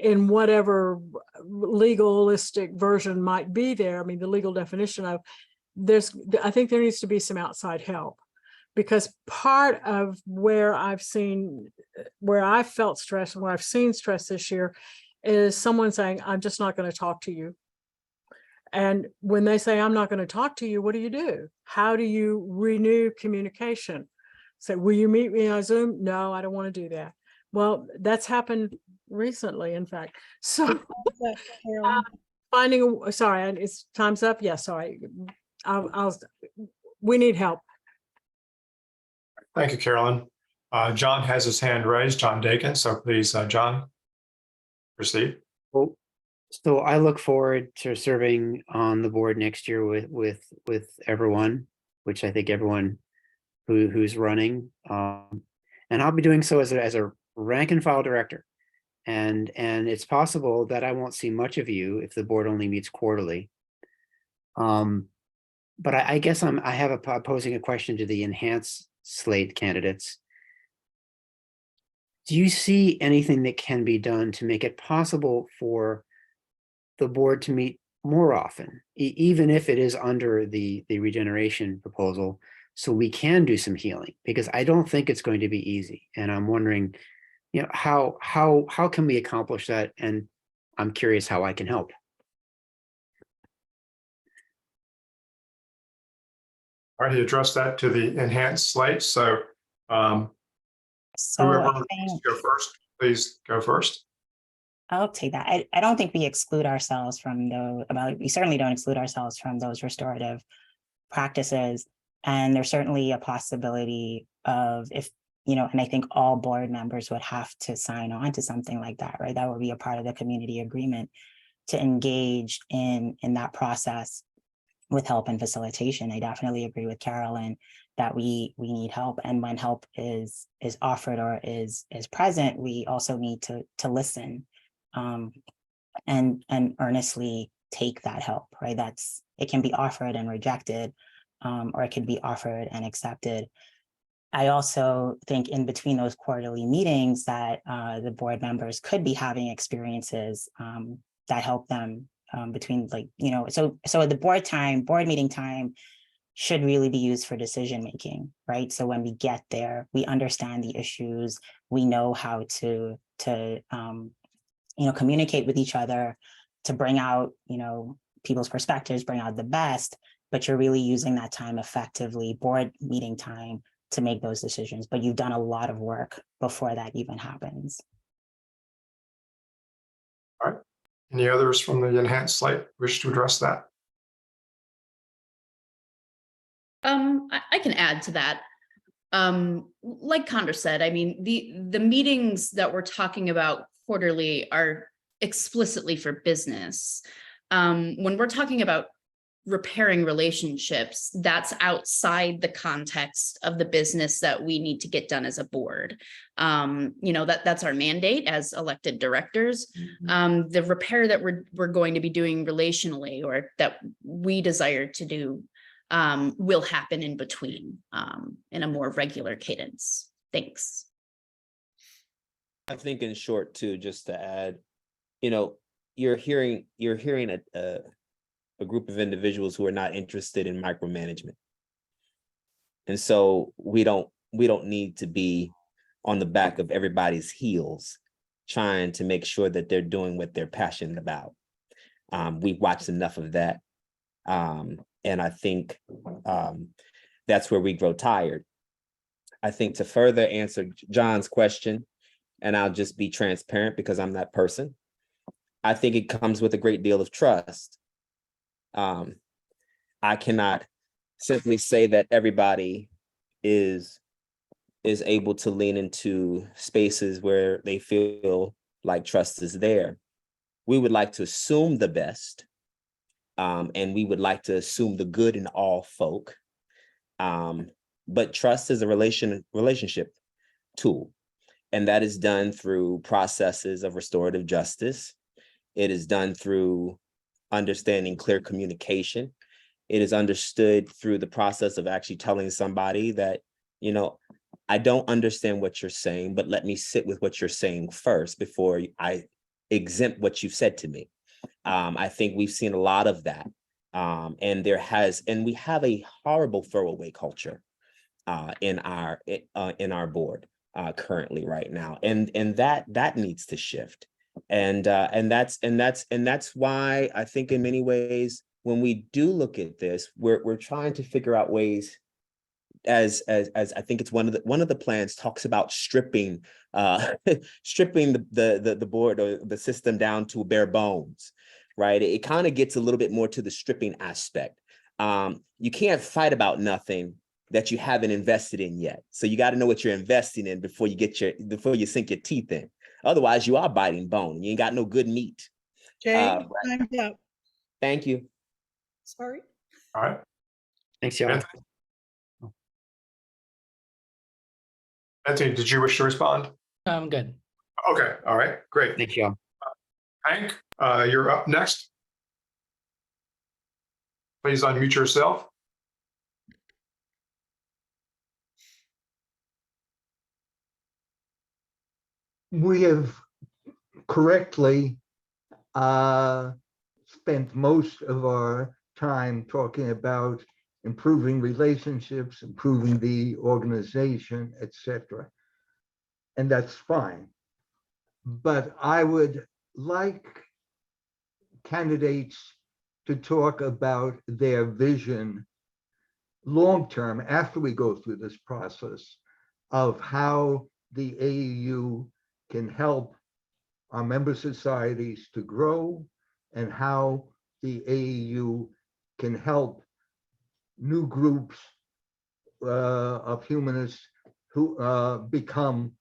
in whatever legalistic version might be there. I mean, the legal definition of I think there needs to be some outside help, because part of where I felt stress and where I've seen stress this year is someone saying, I'm just not going to talk to you. And when they say, I'm not going to talk to you, what do? How do you renew communication? Say, will you meet me on Zoom? No, I don't want to do that. Well, that's happened recently, in fact. So sorry, it's time's up. Yeah, sorry. We need help. Thank you, Carolyn. John has his hand raised, John Dakin. So please, John, proceed. Well, so I look forward to serving on the board next year with everyone, which I think everyone who's running, and I'll be doing so as a rank and file director. And it's possible that I won't see much of you if the board only meets quarterly. But I guess I have posing a question to the enhanced slate candidates. Do you see anything that can be done to make it possible for the board to meet more often, even if it is under the regeneration proposal, so we can do some healing? Because I don't think it's going to be easy. And I'm wondering, how can we accomplish that? And I'm curious how I can help. All right, he addressed that to the enhanced slate. So, whoever wants to go first, please go first. I'll take that. I don't think we exclude ourselves from we certainly don't exclude ourselves from those restorative practices. And there's certainly a possibility of and I think all board members would have to sign on to something like that, right? That would be a part of the community agreement to engage in that process with help and facilitation. I definitely agree with Carolyn that we need help. And when help is offered or is present, we also need to listen and earnestly take that help, right? It can be offered and rejected, or it can be offered and accepted. I also think in between those quarterly meetings that the board members could be having experiences that help them between like, so the board meeting time should really be used for decision making, right? So when we get there, we understand the issues, we know how to communicate with each other to bring out, people's perspectives, bring out the best, but you're really using that time effectively, board meeting time, to make those decisions. But you've done a lot of work before that even happens. All right. Any others from the enhanced slate wish to address that? I can add to that. Like Condor said, I mean, the meetings that we're talking about quarterly are explicitly for business. When we're talking about repairing relationships, that's outside the context of the business that we need to get done as a board. That's our mandate as elected directors. The repair that we're going to be doing relationally, or that we desire to do, will happen in between, in a more regular cadence. Thanks. I think in short too, just to add, you're hearing a group of individuals who are not interested in micromanagement. And so we don't need to be on the back of everybody's heels trying to make sure that they're doing what they're passionate about. We've watched enough of that. And I think that's where we grow tired. I think to further answer John's question, and I'll just be transparent because I'm that person, I think it comes with a great deal of trust. I cannot simply say that everybody is able to lean into spaces where they feel like trust is there. We would like to assume the best, and we would like to assume the good in all folk. But trust is a relationship tool, and that is done through processes of restorative justice. It is done through understanding clear communication. It is understood through the process of actually telling somebody that, I don't understand what you're saying, but let me sit with what you're saying first before I exempt what you've said to me. I think we've seen a lot of that. And we have a horrible throwaway culture in our board currently right now. And that needs to shift. And that's why I think in many ways, when we do look at this, we're trying to figure out ways, as I think it's one of the plans talks about stripping the board or the system down to bare bones, right? It kind of gets a little bit more to the stripping aspect. You can't fight about nothing that you haven't invested in yet. So you got to know what you're investing in before you sink your teeth in. Otherwise, you are biting bone. You ain't got no good meat. Jay, time's up. Thank you. Sorry. All right. Thanks, y'all. Anthony, did you wish to respond? I'm good. Okay. All right. Great. Thanks, y'all. Hank, you're up next. Please unmute yourself. We have correctly spent most of our time talking about improving relationships, improving the organization, etc. And that's fine. But I would like candidates to talk about their vision long-term after we go through this process of how the AAU can help our member societies to grow and how the AAU can help new groups of humanists who become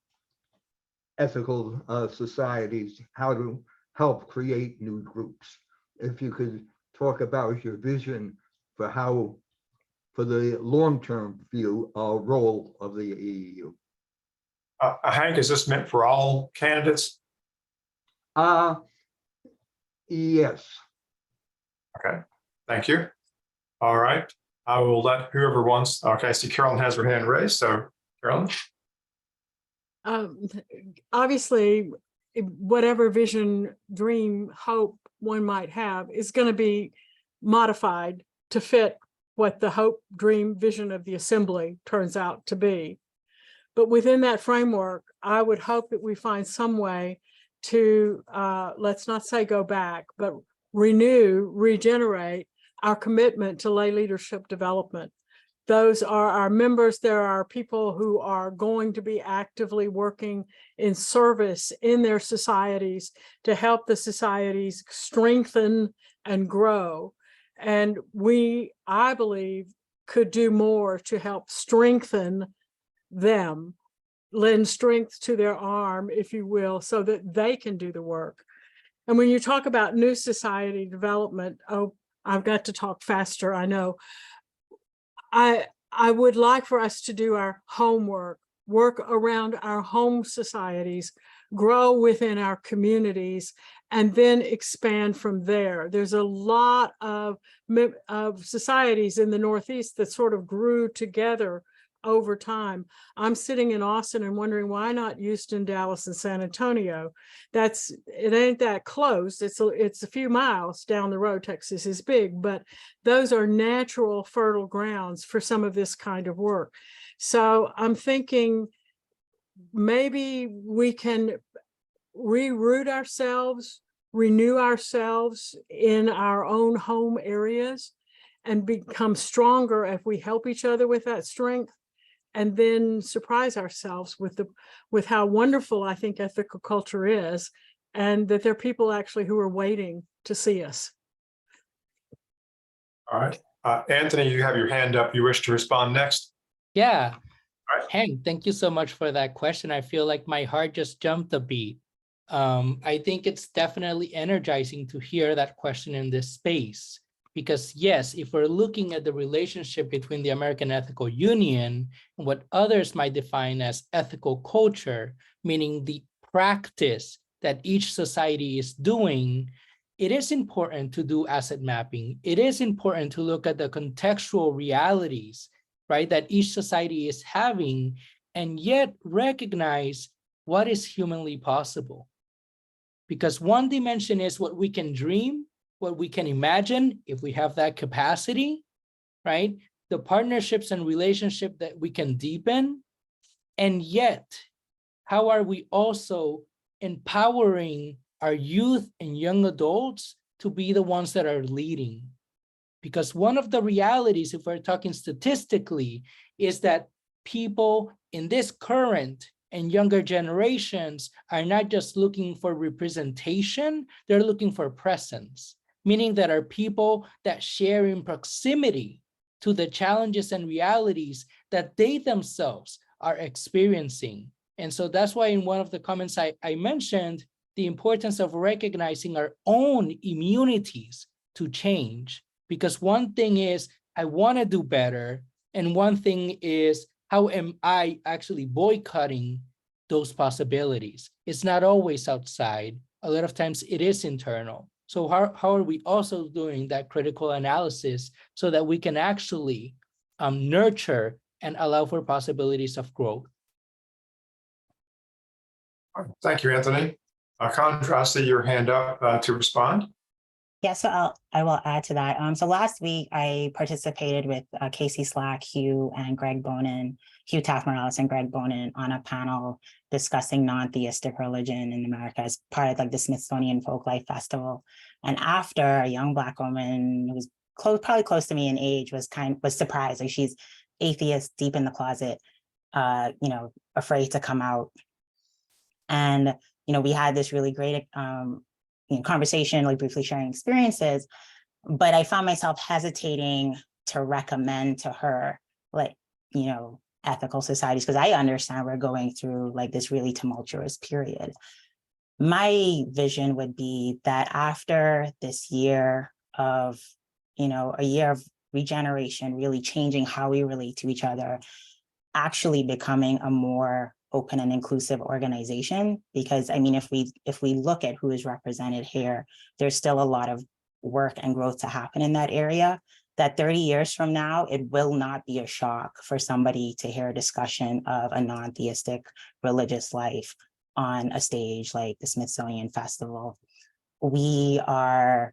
ethical societies, how to help create new groups. If you could talk about your vision for the long-term view, role of the AAU. Hank, is this meant for all candidates? Yes. Okay, thank you. All right, I will let whoever wants. Okay, I see Carolyn has her hand raised. So Carolyn. Obviously, whatever vision, dream, hope one might have is going to be modified to fit what the hope, dream, vision of the assembly turns out to be. But within that framework, I would hope that we find some way to, let's not say go back, but renew, regenerate our commitment to lay leadership development. Those are our members. There are people who are going to be actively working in service in their societies to help the societies strengthen and grow. And we, I believe, could do more to help strengthen them, lend strength to their arm, if you will, so that they can do the work. And when you talk about new society development, oh, I've got to talk faster, I know. I would like for us to do our homework, work around our home societies, grow within our communities, and then expand from there. There's a lot of societies in the Northeast that sort of grew together over time. I'm sitting in Austin and wondering why not Houston, Dallas, and San Antonio. It ain't that close. It's a few miles down the road. Texas is big, but those are natural fertile grounds for some of this kind of work. So I'm thinking maybe we can reroute ourselves, renew ourselves in our own home areas, and become stronger if we help each other with that strength, and then surprise ourselves with how wonderful I think ethical culture is, and that there are people actually who are waiting to see us. All right. Anthony, you have your hand up. You wish to respond next? Yeah. All right. Hank, thank you so much for that question. I feel like my heart just jumped a beat. I think it's definitely energizing to hear that question in this space. Because yes, if we're looking at the relationship between the American Ethical Union and what others might define as ethical culture, meaning the practice that each society is doing, it is important to do asset mapping. It is important to look at the contextual realities, right, that each society is having, and yet recognize what is humanly possible. Because one dimension is what we can dream, what we can imagine if we have that capacity, right? The partnerships and relationship that we can deepen. And yet, how are we also empowering our youth and young adults to be the ones that are leading? Because one of the realities, if we're talking statistically, is that people in this current and younger generations are not just looking for representation, they're looking for presence, meaning that are people that share in proximity to the challenges and realities that they themselves are experiencing. And so that's why in one of the comments I mentioned the importance of recognizing our own immunities to change. Because one thing is, I want to do better. And one thing is, how am I actually boycotting those possibilities? It's not always outside. A lot of times it is internal. So how are we also doing that critical analysis so that we can actually nurture and allow for possibilities of growth? Thank you, Anthony. Chandra, I see your hand up to respond. Yeah, so I will add to that. So last week I participated with Casey Slack, Hugh, and Greg Bonin, Hugh Taft-Morales and Greg Bonin on a panel discussing non-theistic religion in America as part of like the Smithsonian Folklife Festival. And after, a young Black woman who was probably close to me in age was surprised. Like, she's atheist, deep in the closet, afraid to come out. And we had this really great conversation, like briefly sharing experiences, but I found myself hesitating to recommend to her, like, ethical societies, because I understand we're going through like this really tumultuous period. My vision would be that after this year of, a year of regeneration, really changing how we relate to each other, actually becoming a more open and inclusive organization. Because I mean, if we look at who is represented here, there's still a lot of work and growth to happen in that area, that 30 years from now, it will not be a shock for somebody to hear a discussion of a non-theistic religious life on a stage like the Smithsonian Festival, we're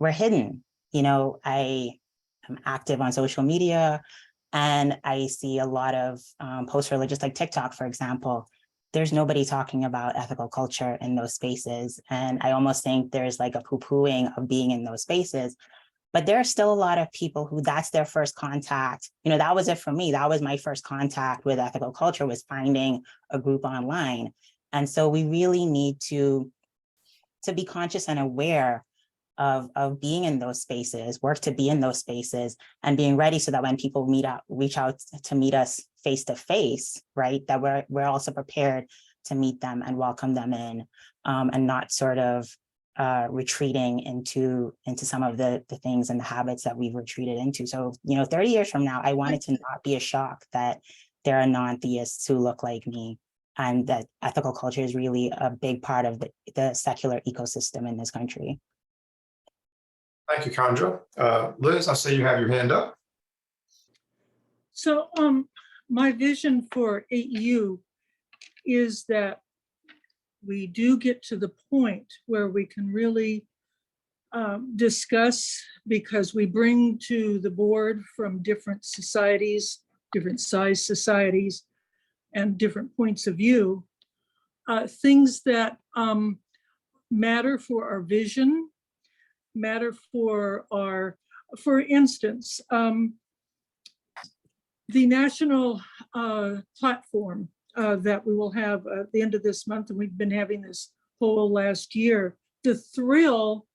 hidden. You know, I am active on social media, and I see a lot of posts religious, like TikTok, for example. There's nobody talking about ethical culture in those spaces. And I almost think there's like a poo-pooing of being in those spaces. But there are still a lot of people who that's their first contact. You know, that was it for me. That was my first contact with ethical culture, was finding a group online. And so we really need to be conscious and aware of being in those spaces, work to be in those spaces, and being ready so that when people reach out to meet us face to face, right, that we're also prepared to meet them and welcome them in, and not sort of retreating into some of the things and the habits that we've retreated into. So, you know, 30 years from now, I want it to not be a shock that there are non-theists who look like me, and that ethical culture is really a big part of the secular ecosystem in this country. Thank you, Chandra. Liz, I see you have your hand up. So my vision for AEU is that we do get to the point where we can really discuss, because we bring to the board from different societies, different size societies, and different points of view, things that matter for our vision, matter for instance, the national platform that we will have at the end of this month, and we've been having this whole last year, the thrill,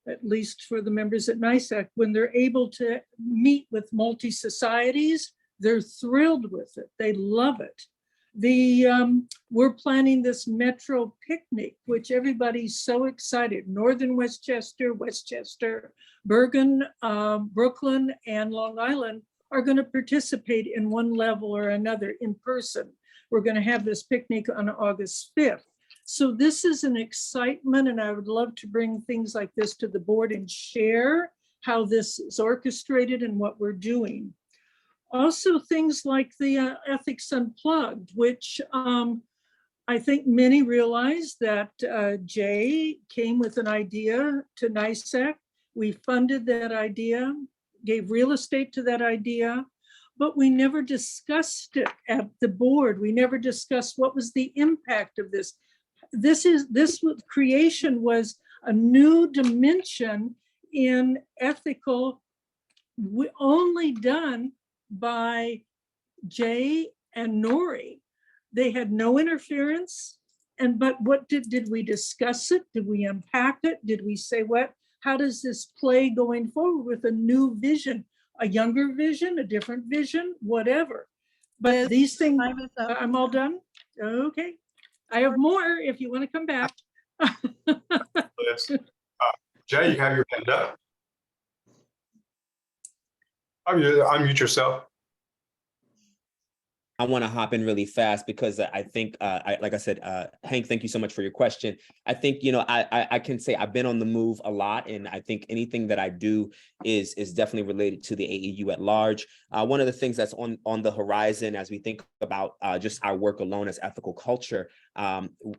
at least for the members at NISAC, when they're able to meet with multi-societies, they're thrilled with it. They love it. We're planning this Metro picnic, which everybody's so excited. Northern Westchester, Bergen, Brooklyn, and Long Island are going to participate in one level or another in person. We're going to have this picnic on August 5th. So this is an excitement, and I would love to bring things like this to the board and share how this is orchestrated and what we're doing. Also, things like the Ethics Unplugged, which I think many realize that Jay came with an idea to NISAC. We funded that idea, gave real estate to that idea, but we never discussed it at the board. We never discussed what was the impact of this. This creation was a new dimension in ethical, only done by Jay and Nori. They had no interference. But what did we discuss it? Did we unpack it? Did we say how does this play going forward with a new vision, a younger vision, a different vision, whatever? But Liz, these things, time is up. I'm all done. Okay. I have more if you want to come back. Liz. Jay, you have your hand up. Unmute yourself. I want to hop in really fast because I think, like I said, Hank, thank you so much for your question. I think, you know, I can say I've been on the move a lot, and I think anything that I do is definitely related to the AEU at large. One of the things that's on the horizon as we think about just our work alone as ethical culture,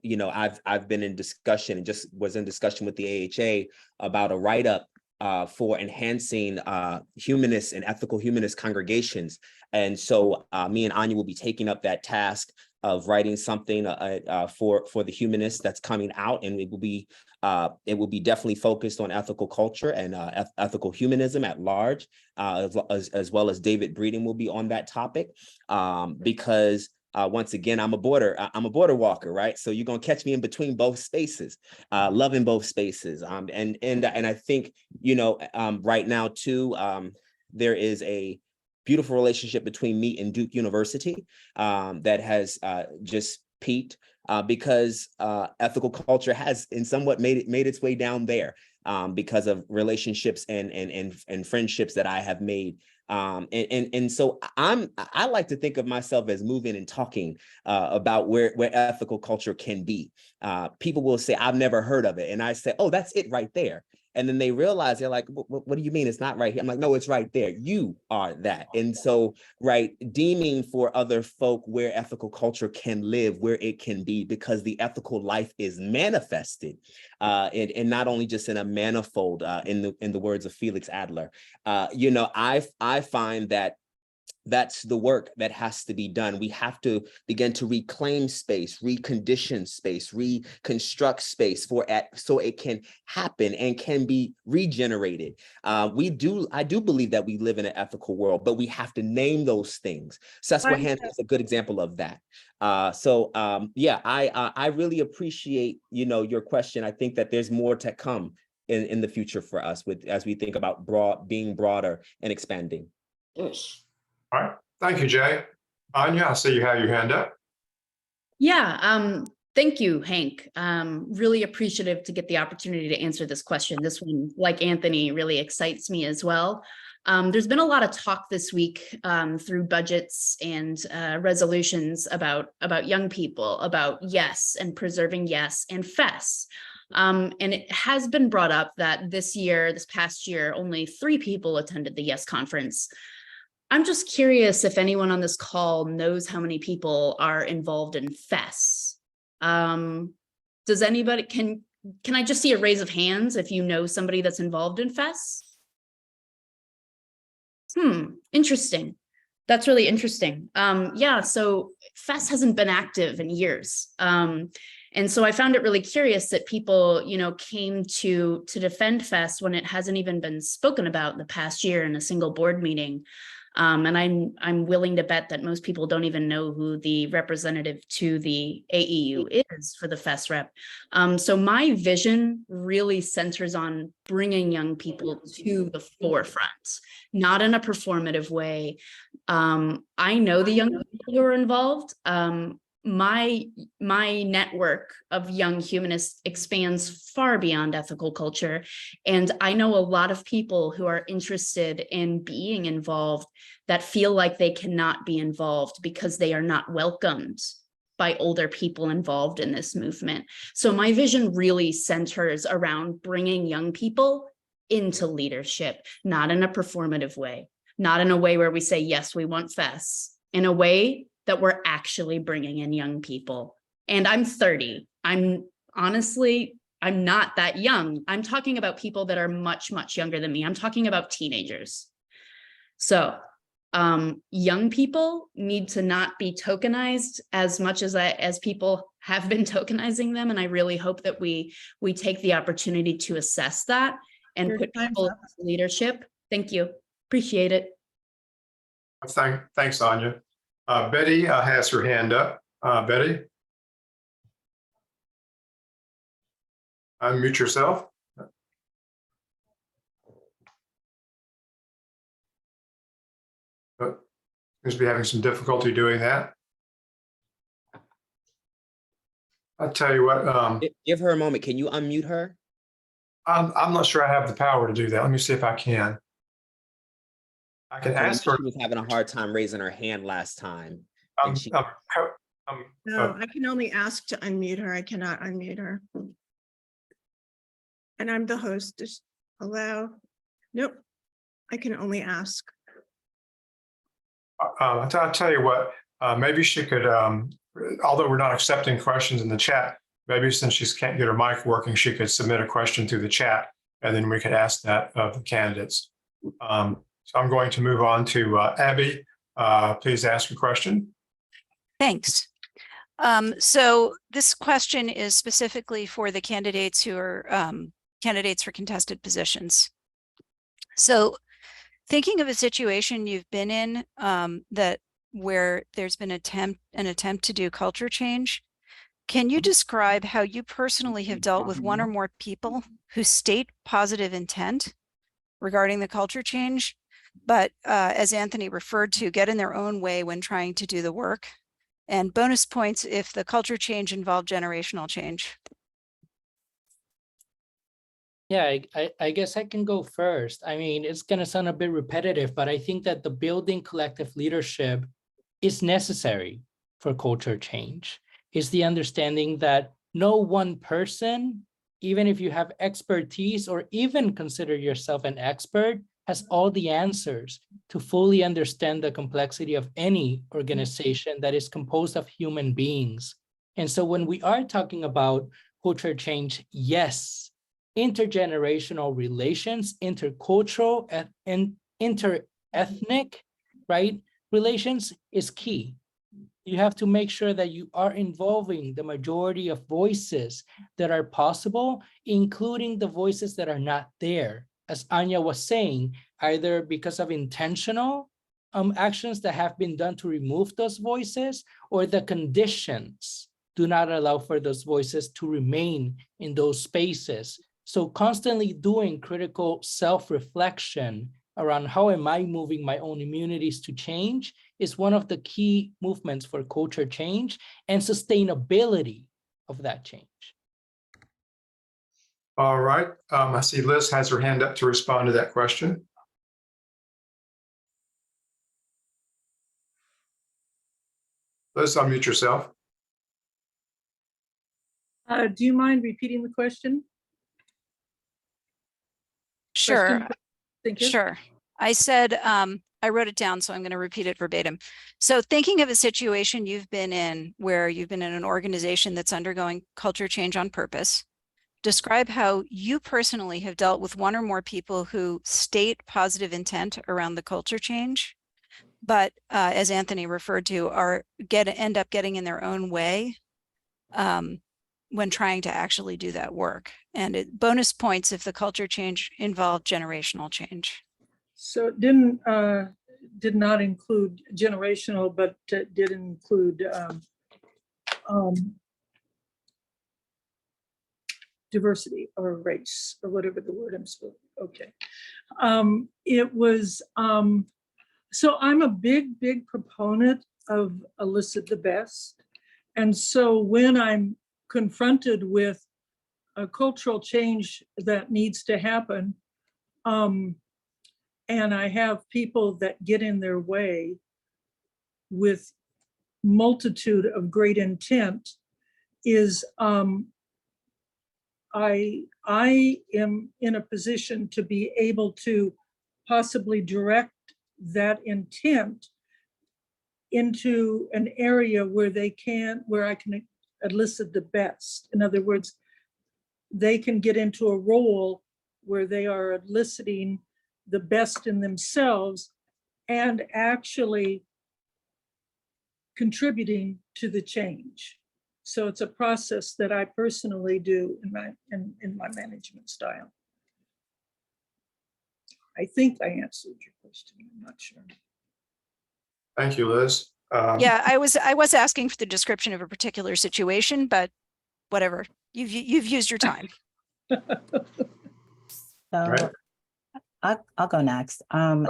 you know, I've been in discussion and just was in discussion with the AHA about a write-up for enhancing humanist and ethical humanist congregations. And so me and Anya will be taking up that task of writing something for the humanists that's coming out, and it will be definitely focused on ethical culture and ethical humanism at large, as well as David Breeden will be on that topic, because once again, I'm a border walker, right? So you're gonna catch me in between both spaces, loving both spaces. And I think, you know, right now too, there is a beautiful relationship between me and Duke University that has just peaked because ethical culture has in somewhat made its way down there because of relationships and friendships that I have made. And so I like to think of myself as moving and talking about where ethical culture can be. People will say, I've never heard of it. And I say, oh, that's it right there. And then they realize, they're like, what do you mean it's not right here? I'm like, no, it's right there. You are that. And so, right, deeming for other folk where ethical culture can live, where it can be, because the ethical life is manifested, and not only just in a manifold, in the words of Felix Adler. You know, I find that that's the work that has to be done. We have to begin to reclaim space, recondition space, reconstruct space so it can happen and can be regenerated. I do believe that we live in an ethical world, but we have to name those things. Susquehanna is a good example of that. Yeah, I really appreciate, you know, your question. I think that there's more to come in the future for us as we think about being broader and expanding. All right, thank you, Jay. Anya, I see you have your hand up. Yeah, thank you, Hank. Really appreciative to get the opportunity to answer this question. This one, like Anthony, really excites me as well. There's been a lot of talk this week through budgets and resolutions about young people, about YES and preserving YES and FES. And it has been brought up that this past year, only 3 people attended the YES conference. I'm just curious if anyone on this call knows how many people are involved in FES. Does anybody, can I just see a raise of hands if you know somebody that's involved in FES? Interesting. That's really interesting. Yeah, so FES hasn't been active in years. And so I found it really curious that people, you know, came to defend FES when it hasn't even been spoken about in the past year in a single board meeting. And I'm willing to bet that most people don't even know who the representative to the AEU is for the FES rep. So my vision really centers on bringing young people to the forefront, not in a performative way. I know the young people who are involved. My network of young humanists expands far beyond ethical culture. And I know a lot of people who are interested in being involved that feel like they cannot be involved because they are not welcomed by older people involved in this movement. So my vision really centers around bringing young people into leadership, not in a performative way, not in a way where we say, yes, we want FES, in a way that we're actually bringing in young people. And I'm 30. I'm not that young. I'm talking about people that are much, much younger than me. I'm talking about teenagers. So young people need to not be tokenized as much as people have been tokenizing them. And I really hope that we take the opportunity to assess that and put people in leadership. Thank you. Appreciate it. Thanks, Anya. Betty has her hand up. Betty? Unmute yourself. Seems to be having some difficulty doing that. I'll tell you what. Give her a moment. Can you unmute her? I'm not sure I have the power to do that. Let me see if I can. I can ask her. She was having a hard time raising her hand last time. No, I can only ask to unmute her. I cannot unmute her. And I'm the host. Just allow. Nope. I can only ask. I'll tell you what, maybe she could, although we're not accepting questions in the chat, maybe since she can't get her mic working, she could submit a question through the chat, and then we could ask that of the candidates. So I'm going to move on to Abby. Please ask your question. Thanks. So this question is specifically for the candidates who are candidates for contested positions. So thinking of a situation you've been in where there's been an attempt to do culture change, can you describe how you personally have dealt with one or more people who state positive intent regarding the culture change, but as Anthony referred to, get in their own way when trying to do the work? And bonus points if the culture change involved generational change. Yeah, I guess I can go first. I mean, it's going to sound a bit repetitive, but I think that the building collective leadership is necessary for culture change. It's the understanding that no one person even if you have expertise or even consider yourself an expert, has all the answers to fully understand the complexity of any organization that is composed of human beings. And so when we are talking about culture change, yes, intergenerational relations, intercultural and interethnic, right, relations is key. You have to make sure that you are involving the majority of voices that are possible, including the voices that are not there. As Anya was saying, either because of intentional actions that have been done to remove those voices, or the conditions do not allow for those voices to remain in those spaces. So constantly doing critical self-reflection around how am I moving my own immunities to change is one of the key movements for culture change and sustainability of that change. All right. I see Liz has her hand up to respond to that question. Liz, unmute yourself. Do you mind repeating the question? Sure. Question? Thank you. Sure. I said, I wrote it down, so I'm going to repeat it verbatim. So thinking of a situation you've been in where you've been in an organization that's undergoing culture change on purpose, describe how you personally have dealt with one or more people who state positive intent around the culture change, but as Anthony referred to, end up getting in their own way when trying to actually do that work. And bonus points if the culture change involved generational change. So it did not include generational, but did include diversity or race or whatever the word I'm supposed to. Okay. It was, so I'm a big proponent of elicit the best. And so when I'm confronted with a cultural change that needs to happen, and I have people that get in their way with multitude of great intent, is I am in a position to be able to possibly direct that intent into an area where where I can elicit the best. In other words, they can get into a role where they are eliciting the best in themselves and actually contributing to the change. So it's a process that I personally do in my management style. I think I answered your question. I'm not sure. Thank you, Liz. Yeah, I was asking for the description of a particular situation, but whatever. You've used your time. So Right. I'll go next. I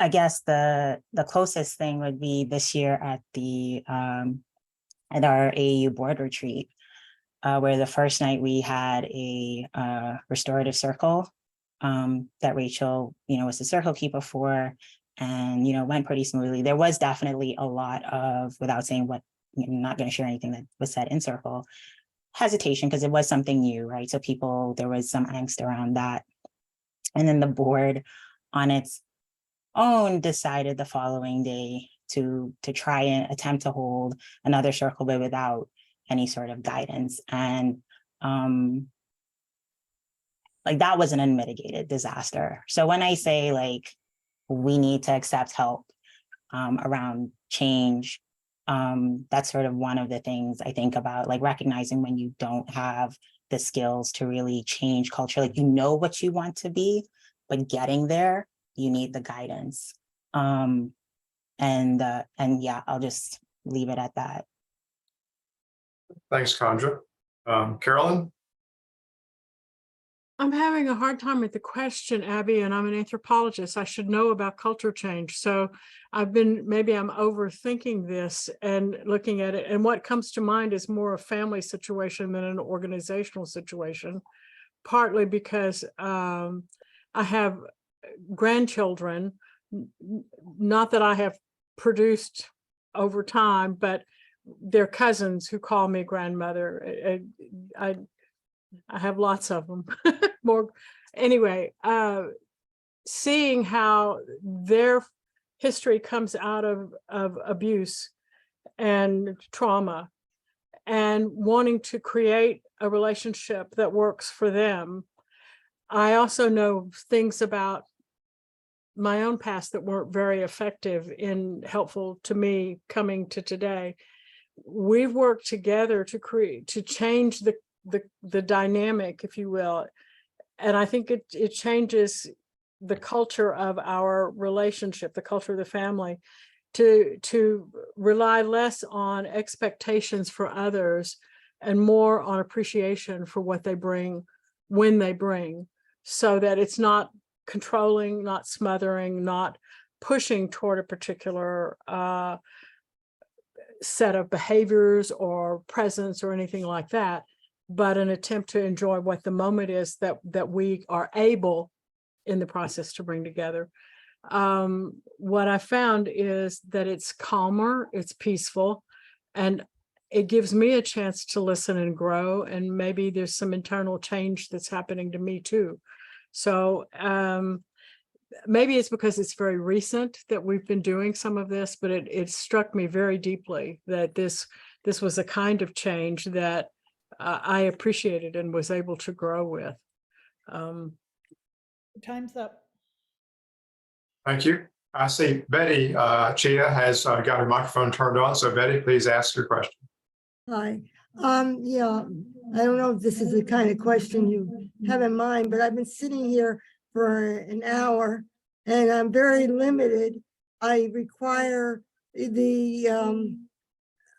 guess the closest thing would be this year at our AAU board retreat, where the first night we had a restorative circle that Rachel, was the circle keeper for, and went pretty smoothly. There was definitely a lot of, without saying what, I'm not going to share anything that was said in circle, hesitation because it was something new, right? So there was some angst around that. And then the board on its own decided the following day to try and attempt to hold another circle, but without any sort of guidance. And that was an unmitigated disaster. So when I say we need to accept help around change, that's sort of one of the things I think about, recognizing when you don't have the skills to really change culture, what you want to be, but getting there, you need the guidance. And yeah, I'll just leave it at that. Thanks, Chandra. Carolyn? I'm having a hard time with the question, Abby, and I'm an anthropologist. I should know about culture change. So maybe I'm overthinking this and looking at it. And what comes to mind is more a family situation than an organizational situation, partly because I have grandchildren, not that I have produced over time, but they're cousins who call me grandmother. I have lots of them. More anyway, seeing how their history comes out of abuse and trauma, and wanting to create a relationship that works for them. I also know things about my own past that weren't very effective and helpful to me coming to today. We've worked together to change the dynamic, if you will. And I think it changes the culture of our relationship, the culture of the family, to rely less on expectations for others and more on appreciation for what they bring when they bring, so that it's not controlling, not smothering, not pushing toward a particular set of behaviors or presence or anything like that, but an attempt to enjoy what the moment is that we are able in the process to bring together. What I found is that it's calmer, it's peaceful, and it gives me a chance to listen and grow. And maybe there's some internal change that's happening to me too. So maybe it's because it's very recent that we've been doing some of this, but it struck me very deeply that this was a kind of change that I appreciated and was able to grow with. Time's up. Thank you. I see Betty Chia has got her microphone turned on. So Betty, please ask your question. Hi. Yeah, I don't know if this is the kind of question you have in mind, but I've been sitting here for an hour and I'm very limited. I require the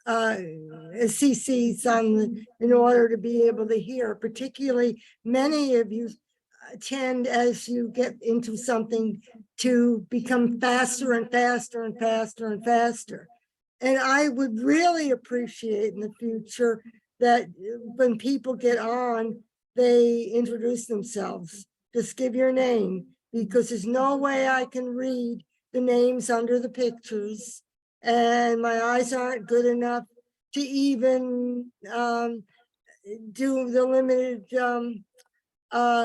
CCs in order to be able to hear. Particularly, many of you tend, as you get into something, to become faster and faster and faster and faster. And I would really appreciate in the future that when people get on, they introduce themselves. Just give your name, because there's no way I can read the names under the pictures. And my eyes aren't good enough to even do the limited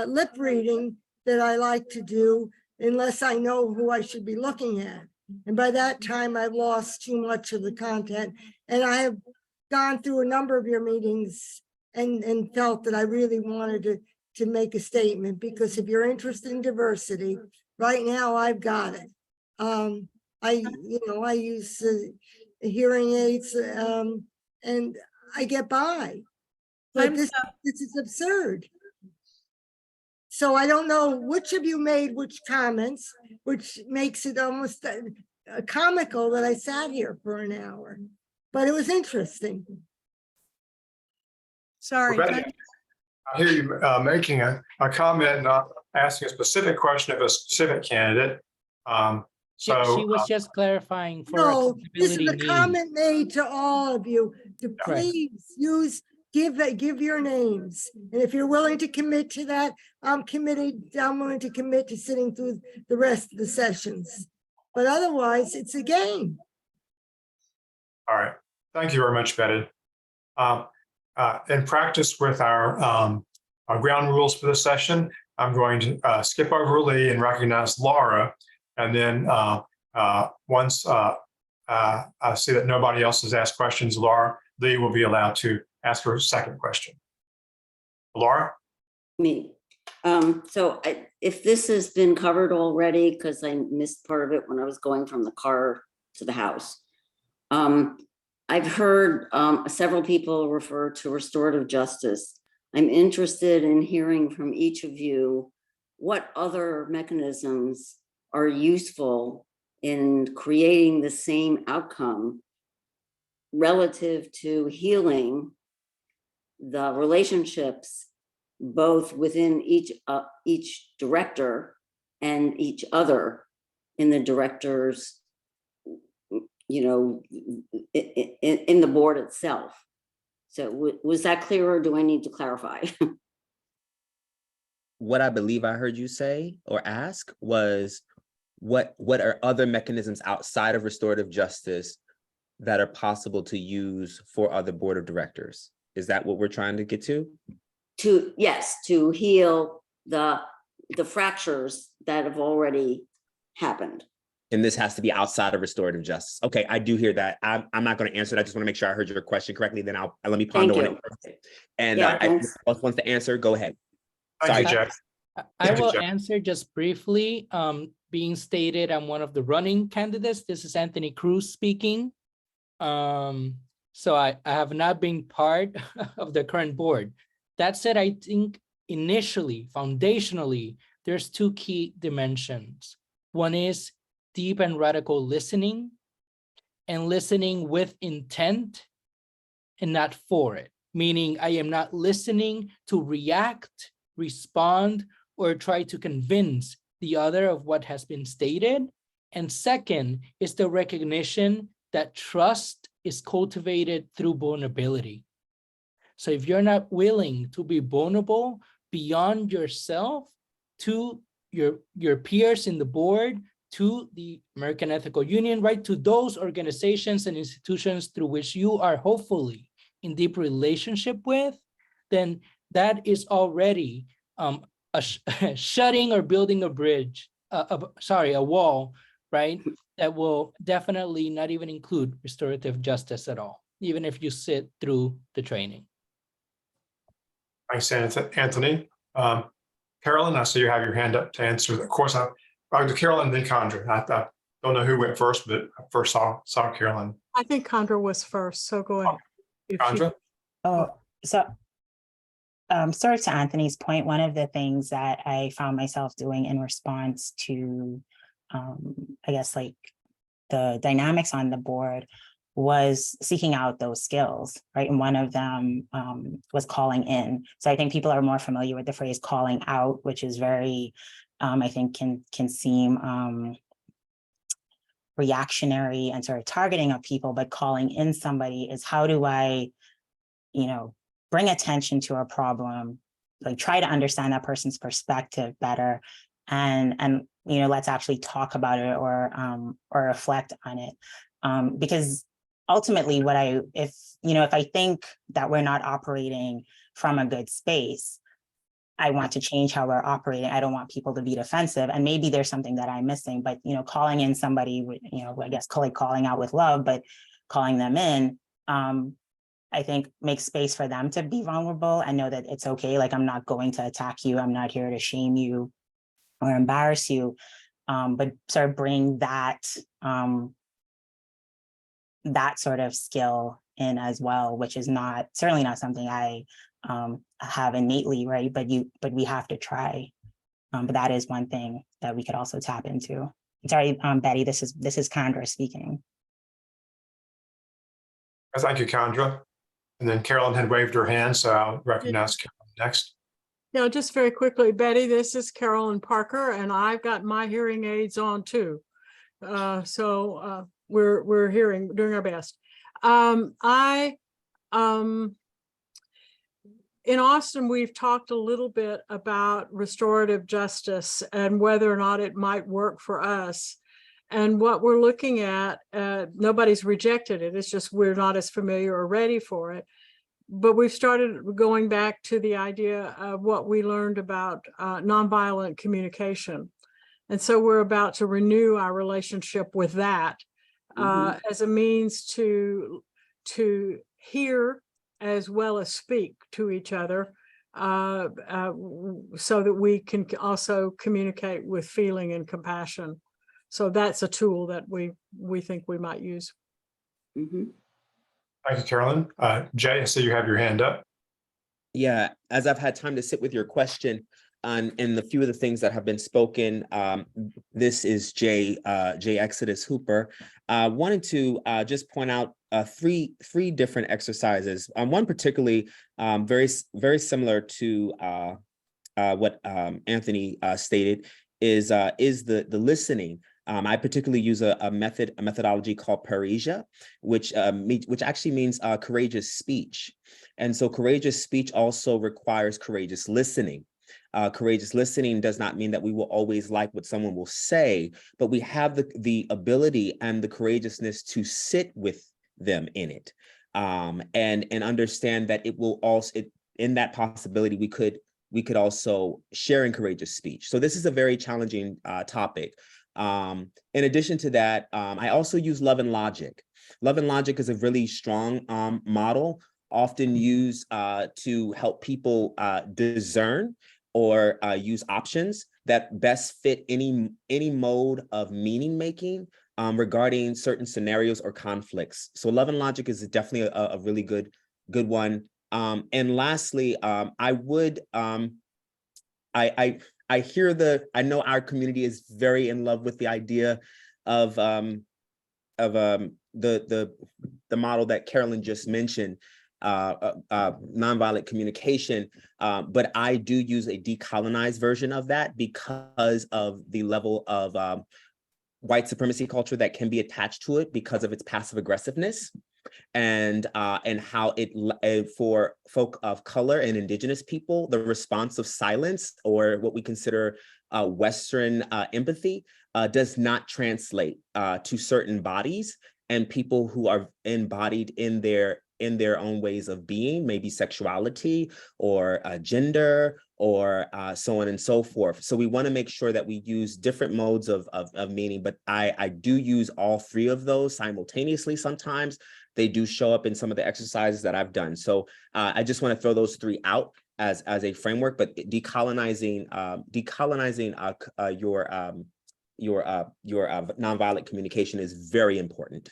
lip reading that I like to do, unless I know who I should be looking at. And by that time, I've lost too much of the content. And I have gone through a number of your meetings and felt that I really wanted to make a statement, because if you're interested in diversity, right now I've got it. I use hearing aids and I get by. But this is absurd. So I don't know which of you made which comments, which makes it almost comical that I sat here for an hour, but it was interesting. Sorry. Well, Betty, I hear you making a comment, not asking a specific question of a specific candidate. She was just clarifying for No, this is accessibility a needs. comment made to all of you to please give your names. And if you're willing to commit to that, I'm willing to commit to sitting through the rest of the sessions. But otherwise, it's a game. All right. Thank you very much, Betty. In practice with our ground rules for this session, I'm going to skip over Lee and recognize Laura. And then once I see that nobody else has asked questions, Lee will be allowed to ask her second question. Laura? Me. If this has been covered already, because I missed part of it when I was going from the car to the house. I've heard several people refer to restorative justice. I'm interested in hearing from each of you what other mechanisms are useful in creating the same outcome relative to healing the relationships both within each director and each other in the directors, in the board itself. So was that clear, or do I need to clarify? What I believe I heard you say or ask was, what are other mechanisms outside of restorative justice that are possible to use for other board of directors? Is that what we're trying to get to? to heal the fractures that have already happened. And this has to be outside of restorative justice. Okay, I do hear that. I'm not going to answer that. I just want to make sure I heard your question correctly. Then let me ponder on it. And Yeah, else wants to answer, go ahead. Thank you, Jack. I will answer just briefly. Being stated, I'm one of the running candidates. This is Anthony Cruz speaking. So I have not been part of the current board. That said, I think initially, foundationally, there's two key dimensions. One is deep and radical listening, and listening with intent and not for it. Meaning I am not listening to react, respond, or try to convince the other of what has been stated. And second is the recognition that trust is cultivated through vulnerability. So if you're not willing to be vulnerable beyond yourself to your peers in the board, to the American Ethical Union, right, to those organizations and institutions through which you are hopefully in deep relationship with, then that is already shutting or building a bridge, a wall, right, that will definitely not even include restorative justice at all, even if you sit through the training. Thanks, Anthony. Carolyn, I see you have your hand up to answer. Of course, I'll do Carolyn, then Condra. I don't know who went first, but I first saw Carolyn. I think Condra was first, so go ahead. Condra? Sort of to Anthony's point, one of the things that I found myself doing in response to, I guess, like the dynamics on the board was seeking out those skills, right? And one of them was calling in. So I think people are more familiar with the phrase calling out, which is very, I think can seem reactionary and sort of targeting of people, but calling in somebody is how do I, bring attention to a problem, like try to understand that person's perspective better, and let's actually talk about it or reflect on it, because ultimately if I think that we're not operating from a good space, I want to change how we're operating. I don't want people to be defensive, and maybe there's something that I'm missing, but calling in somebody with, I guess calling out with love, but calling them in, I think makes space for them to be vulnerable and know that it's okay. Like, I'm not going to attack you. I'm not here to shame you or embarrass you, but sort of bring that sort of skill in as well, which is certainly not something I have innately, right? But we have to try. But that is one thing that we could also tap into. Sorry, Betty, this is Condra speaking. Thank you, Condra. And then Carolyn had waved her hand, so I'll recognize Carolyn next. Yeah, just very quickly, Betty, this is Carolyn Parker, and I've got my hearing aids on too. So we're doing our best. In Austin, we've talked a little bit about restorative justice and whether or not it might work for us. And what we're looking at, nobody's rejected it. It's just we're not as familiar or ready for it. But we've started going back to the idea of what we learned about nonviolent communication. And so we're about to renew our relationship with that as a means to hear as well as speak to each other, so that we can also communicate with feeling and compassion. So that's a tool that we think we might use. Thank you, Carolyn. Jay, I see you have your hand up. Yeah, as I've had time to sit with your question and the few of the things that have been spoken, this is Jay Exodus Hooper. Wanted to just point out three different exercises. One particularly very similar to what Anthony stated is the listening. I particularly use a methodology called Parrhesia, which actually means courageous speech. And so courageous speech also requires courageous listening. Courageous listening does not mean that we will always like what someone will say, but we have the ability and the courageousness to sit with them in it, and understand that it will also in that possibility, we could also share in courageous speech. So this is a very challenging topic. In addition to that, I also use love and logic. Love and logic is a really strong model, often used to help people discern or use options that best fit any mode of meaning making regarding certain scenarios or conflicts. So love and logic is definitely a really good one. And lastly, I would I hear I know our community is very in love with the idea of the model that Carolyn just mentioned, nonviolent communication, but I do use a decolonized version of that because of the level of white supremacy culture that can be attached to it because of its passive aggressiveness, and how it for folk of color and indigenous people, the response of silence, or what we consider Western empathy, does not translate to certain bodies and people who are embodied in their own ways of being, maybe sexuality or gender or so on and so forth. So we want to make sure that we use different modes of meaning, but I do use all three of those simultaneously. Sometimes they do show up in some of the exercises that I've done. So I just want to throw those three out as a framework, but decolonizing your nonviolent communication is very important.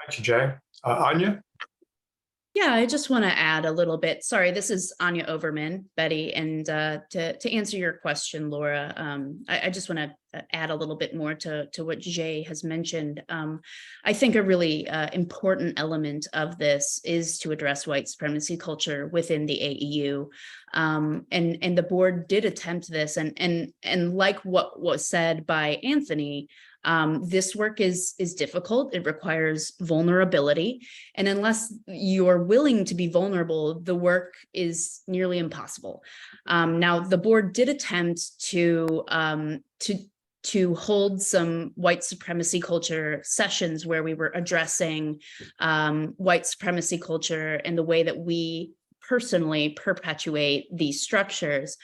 Thank you, Jay. Anya? Yeah, I just want to add a little bit. Sorry, this is Anya Overman, Betty, and to answer your question, Laura, I just want to add a little bit more to what Jay has mentioned. I think a really important element of this is to address white supremacy culture within the AEU, and the board did attempt this, and like what was said by Anthony. This work is difficult. It requires vulnerability. And unless you're willing to be vulnerable, the work is nearly impossible. Now, the board did attempt to hold some white supremacy culture sessions where we were addressing white supremacy culture and the way that we personally perpetuate these structures.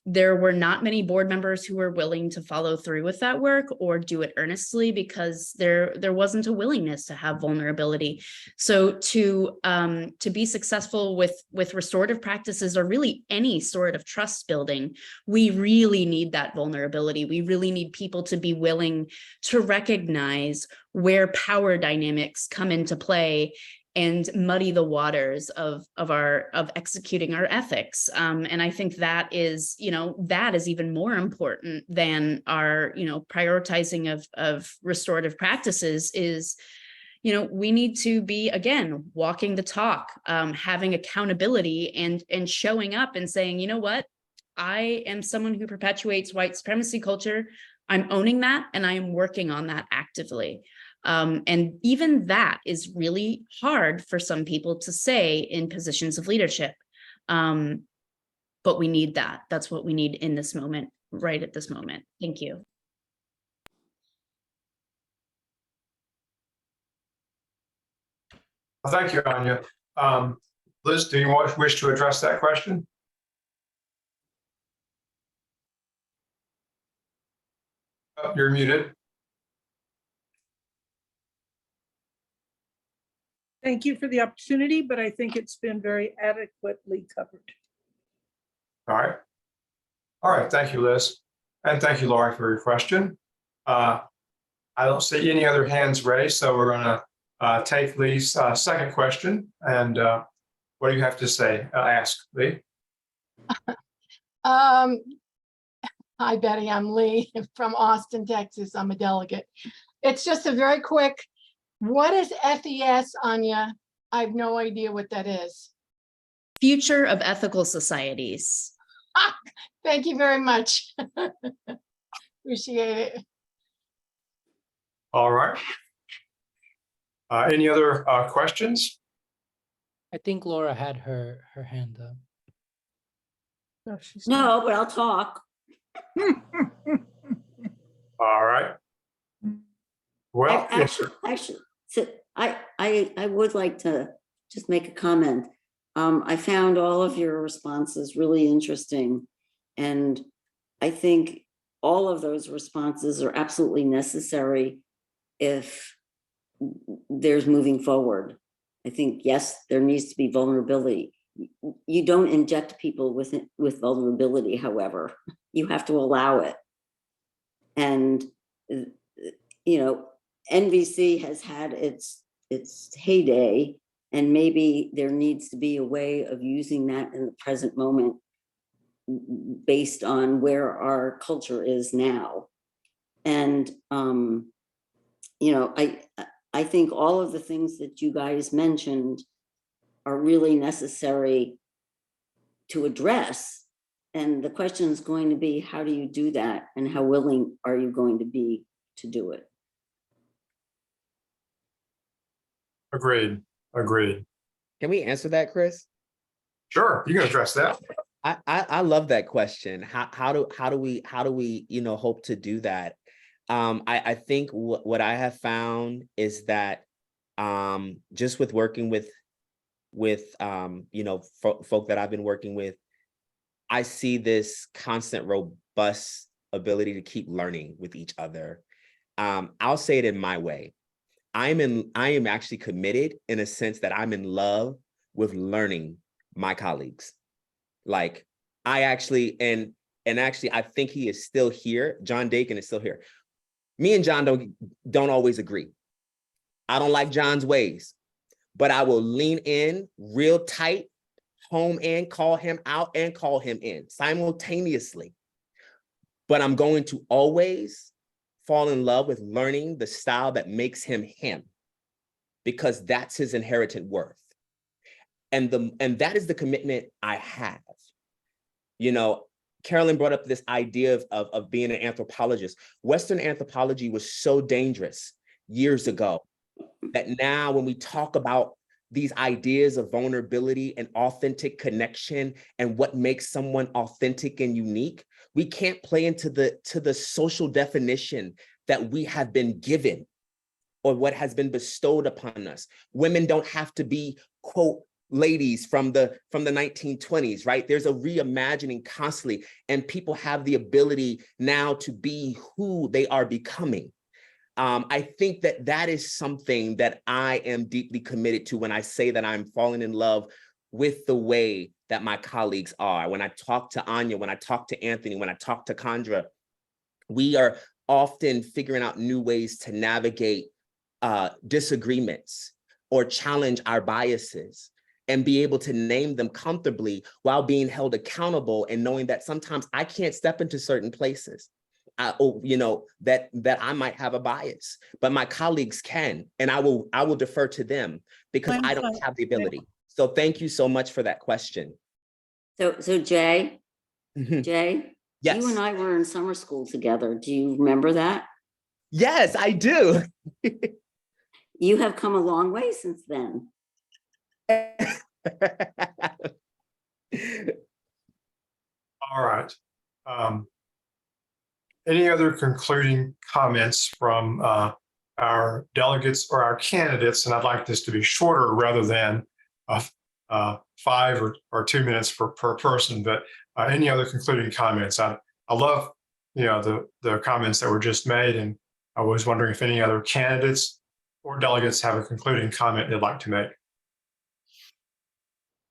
There were not many board members who were willing to follow through with that work or do it earnestly because there wasn't a willingness to have vulnerability. So to be successful with restorative practices or really any sort of trust building, we really need that vulnerability. We really need people to be willing to recognize where power dynamics come into play and muddy the waters of executing our ethics. And I think that is even more important than our, prioritizing of restorative practices is, we need to be, again, walking the talk, having accountability and showing up and saying, you know what, I am someone who perpetuates white supremacy culture. I'm owning that and I am working on that actively. And even that is really hard for some people to say in positions of leadership. But we need that. That's what we need in this moment, right at this moment. Thank you. Well, thank you, Anya. Liz, do you wish to address that question? Oh, you're muted. Thank you for the opportunity, but I think it's been very adequately covered. All right. All right. Thank you, Liz. And thank you, Laurie, for your question. I don't see any other hands raised, so we're going to take Lee's second question. And what do you have to say? Ask, Lee. Hi, Betty. I'm Lee from Austin, Texas. I'm a delegate. It's just a very quick. What is FES, Anya? I have no idea what that is. Future of Ethical Societies. Thank you very much. Appreciate it. All right. Any other questions? I think Laura had her hand up. No, but I'll talk. All right. Well, Actually, so I would like to just make a comment. I found all of your responses really interesting. And I think all of those responses are absolutely necessary if there's moving forward. I think, yes, there needs to be vulnerability. You don't inject people with vulnerability, however, you have to allow it. And, you know, NVC has had its heyday, and maybe there needs to be a way of using that in the present moment based on where our culture is now. And, you know, I think all of the things that you guys mentioned are really necessary to address. And the question is going to be, how do you do that? And how willing are you going to be to do it? Agreed. Can we answer that, Chris? Sure, you can address that. I love that question. How do we hope to do that? I think what I have found is that just with working with folk that I've been working with, I see this constant, robust ability to keep learning with each other. I'll say it in my way. I am actually committed in a sense that I'm in love with learning my colleagues. Like I actually, and actually, I think he is still here. John Dakin is still here. Me and John don't always agree. I don't like John's ways, but I will lean in real tight, home in, call him out and call him in simultaneously. But I'm going to always fall in love with learning the style that makes him him, because that's his inherited worth. And that is the commitment I have. You know, Carolyn brought up this idea of being an anthropologist. Western anthropology was so dangerous years ago that now when we talk about these ideas of vulnerability and authentic connection and what makes someone authentic and unique, we can't play into the social definition that we have been given or what has been bestowed upon us. Women don't have to be, quote, ladies from the 1920s, right? There's a reimagining constantly, and people have the ability now to be who they are becoming. I think that is something that I am deeply committed to when I say that I'm falling in love with the way that my colleagues are. When I talk to Anya, when I talk to Anthony, when I talk to Kandra, we are often figuring out new ways to navigate disagreements or challenge our biases and be able to name them comfortably while being held accountable and knowing that sometimes I can't step into certain places. That I might have a bias, but my colleagues can, and I will defer to them because I don't have the ability. So thank you so much for that question. So Jay, Jay, yes, you and I were in summer school together. Do you remember that? Yes, I do. You have come a long way since then. All right. Any other concluding comments from our delegates or our candidates? And I'd like this to be shorter rather than 5 or 2 minutes per person, but any other concluding comments? I love, the comments that were just made, and I was wondering if any other candidates or delegates have a concluding comment they'd like to make.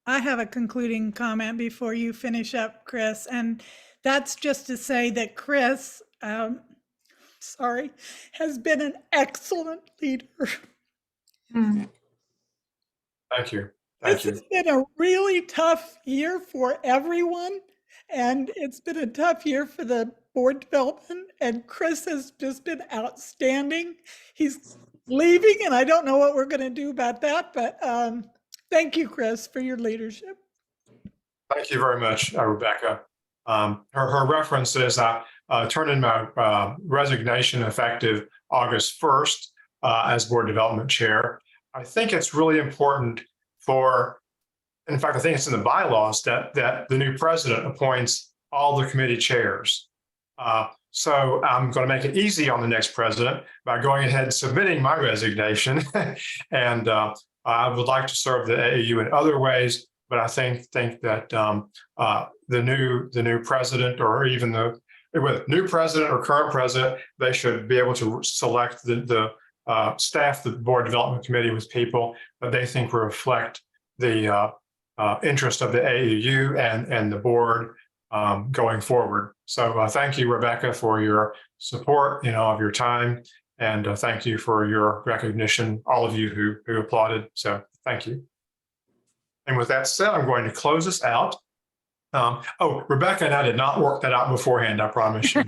I have a concluding comment before you finish up, Chris, and that's just to say that Chris, has been an excellent leader. Thank you. This has been a really tough year for everyone, and it's been a tough year for the board development, and Chris has just been outstanding. He's leaving, and I don't know what we're going to do about that, but thank you, Chris, for your leadership. Thank you very much, Rebecca. Her reference is I turned in my resignation effective August 1st as board development chair. I think it's really important in fact, I think it's in the bylaws that the new president appoints all the committee chairs. So I'm going to make it easy on the next president by going ahead and submitting my resignation. And I would like to serve the AAU in other ways, but I think that the new president, or even with new president or current president, they should be able to select the staff, the board development committee, with people that they think will reflect the interest of the AAU and the board going forward. So thank you, Rebecca, for your support, of your time. And thank you for your recognition, all of you who applauded. So thank you. And with that said, I'm going to close this out. Rebecca and I did not work that out beforehand, I promise you.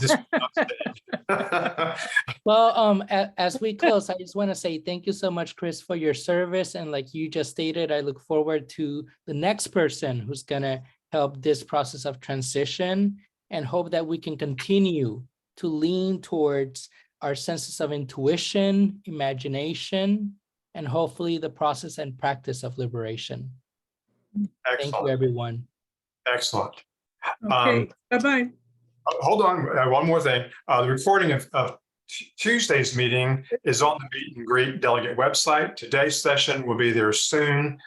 Well, as we close, I just want to say thank you so much, Chris, for your service. And like you just stated, I look forward to the next person who's going to help this process of transition, and hope that we can continue to lean towards our senses of intuition, imagination, and hopefully the process and practice of liberation. Excellent. Thank you, everyone. Excellent. Okay, bye-bye. Hold on, one more thing. The recording of Tuesday's meeting is on the Meet and Greet Delegate website. Today's session will be there soon.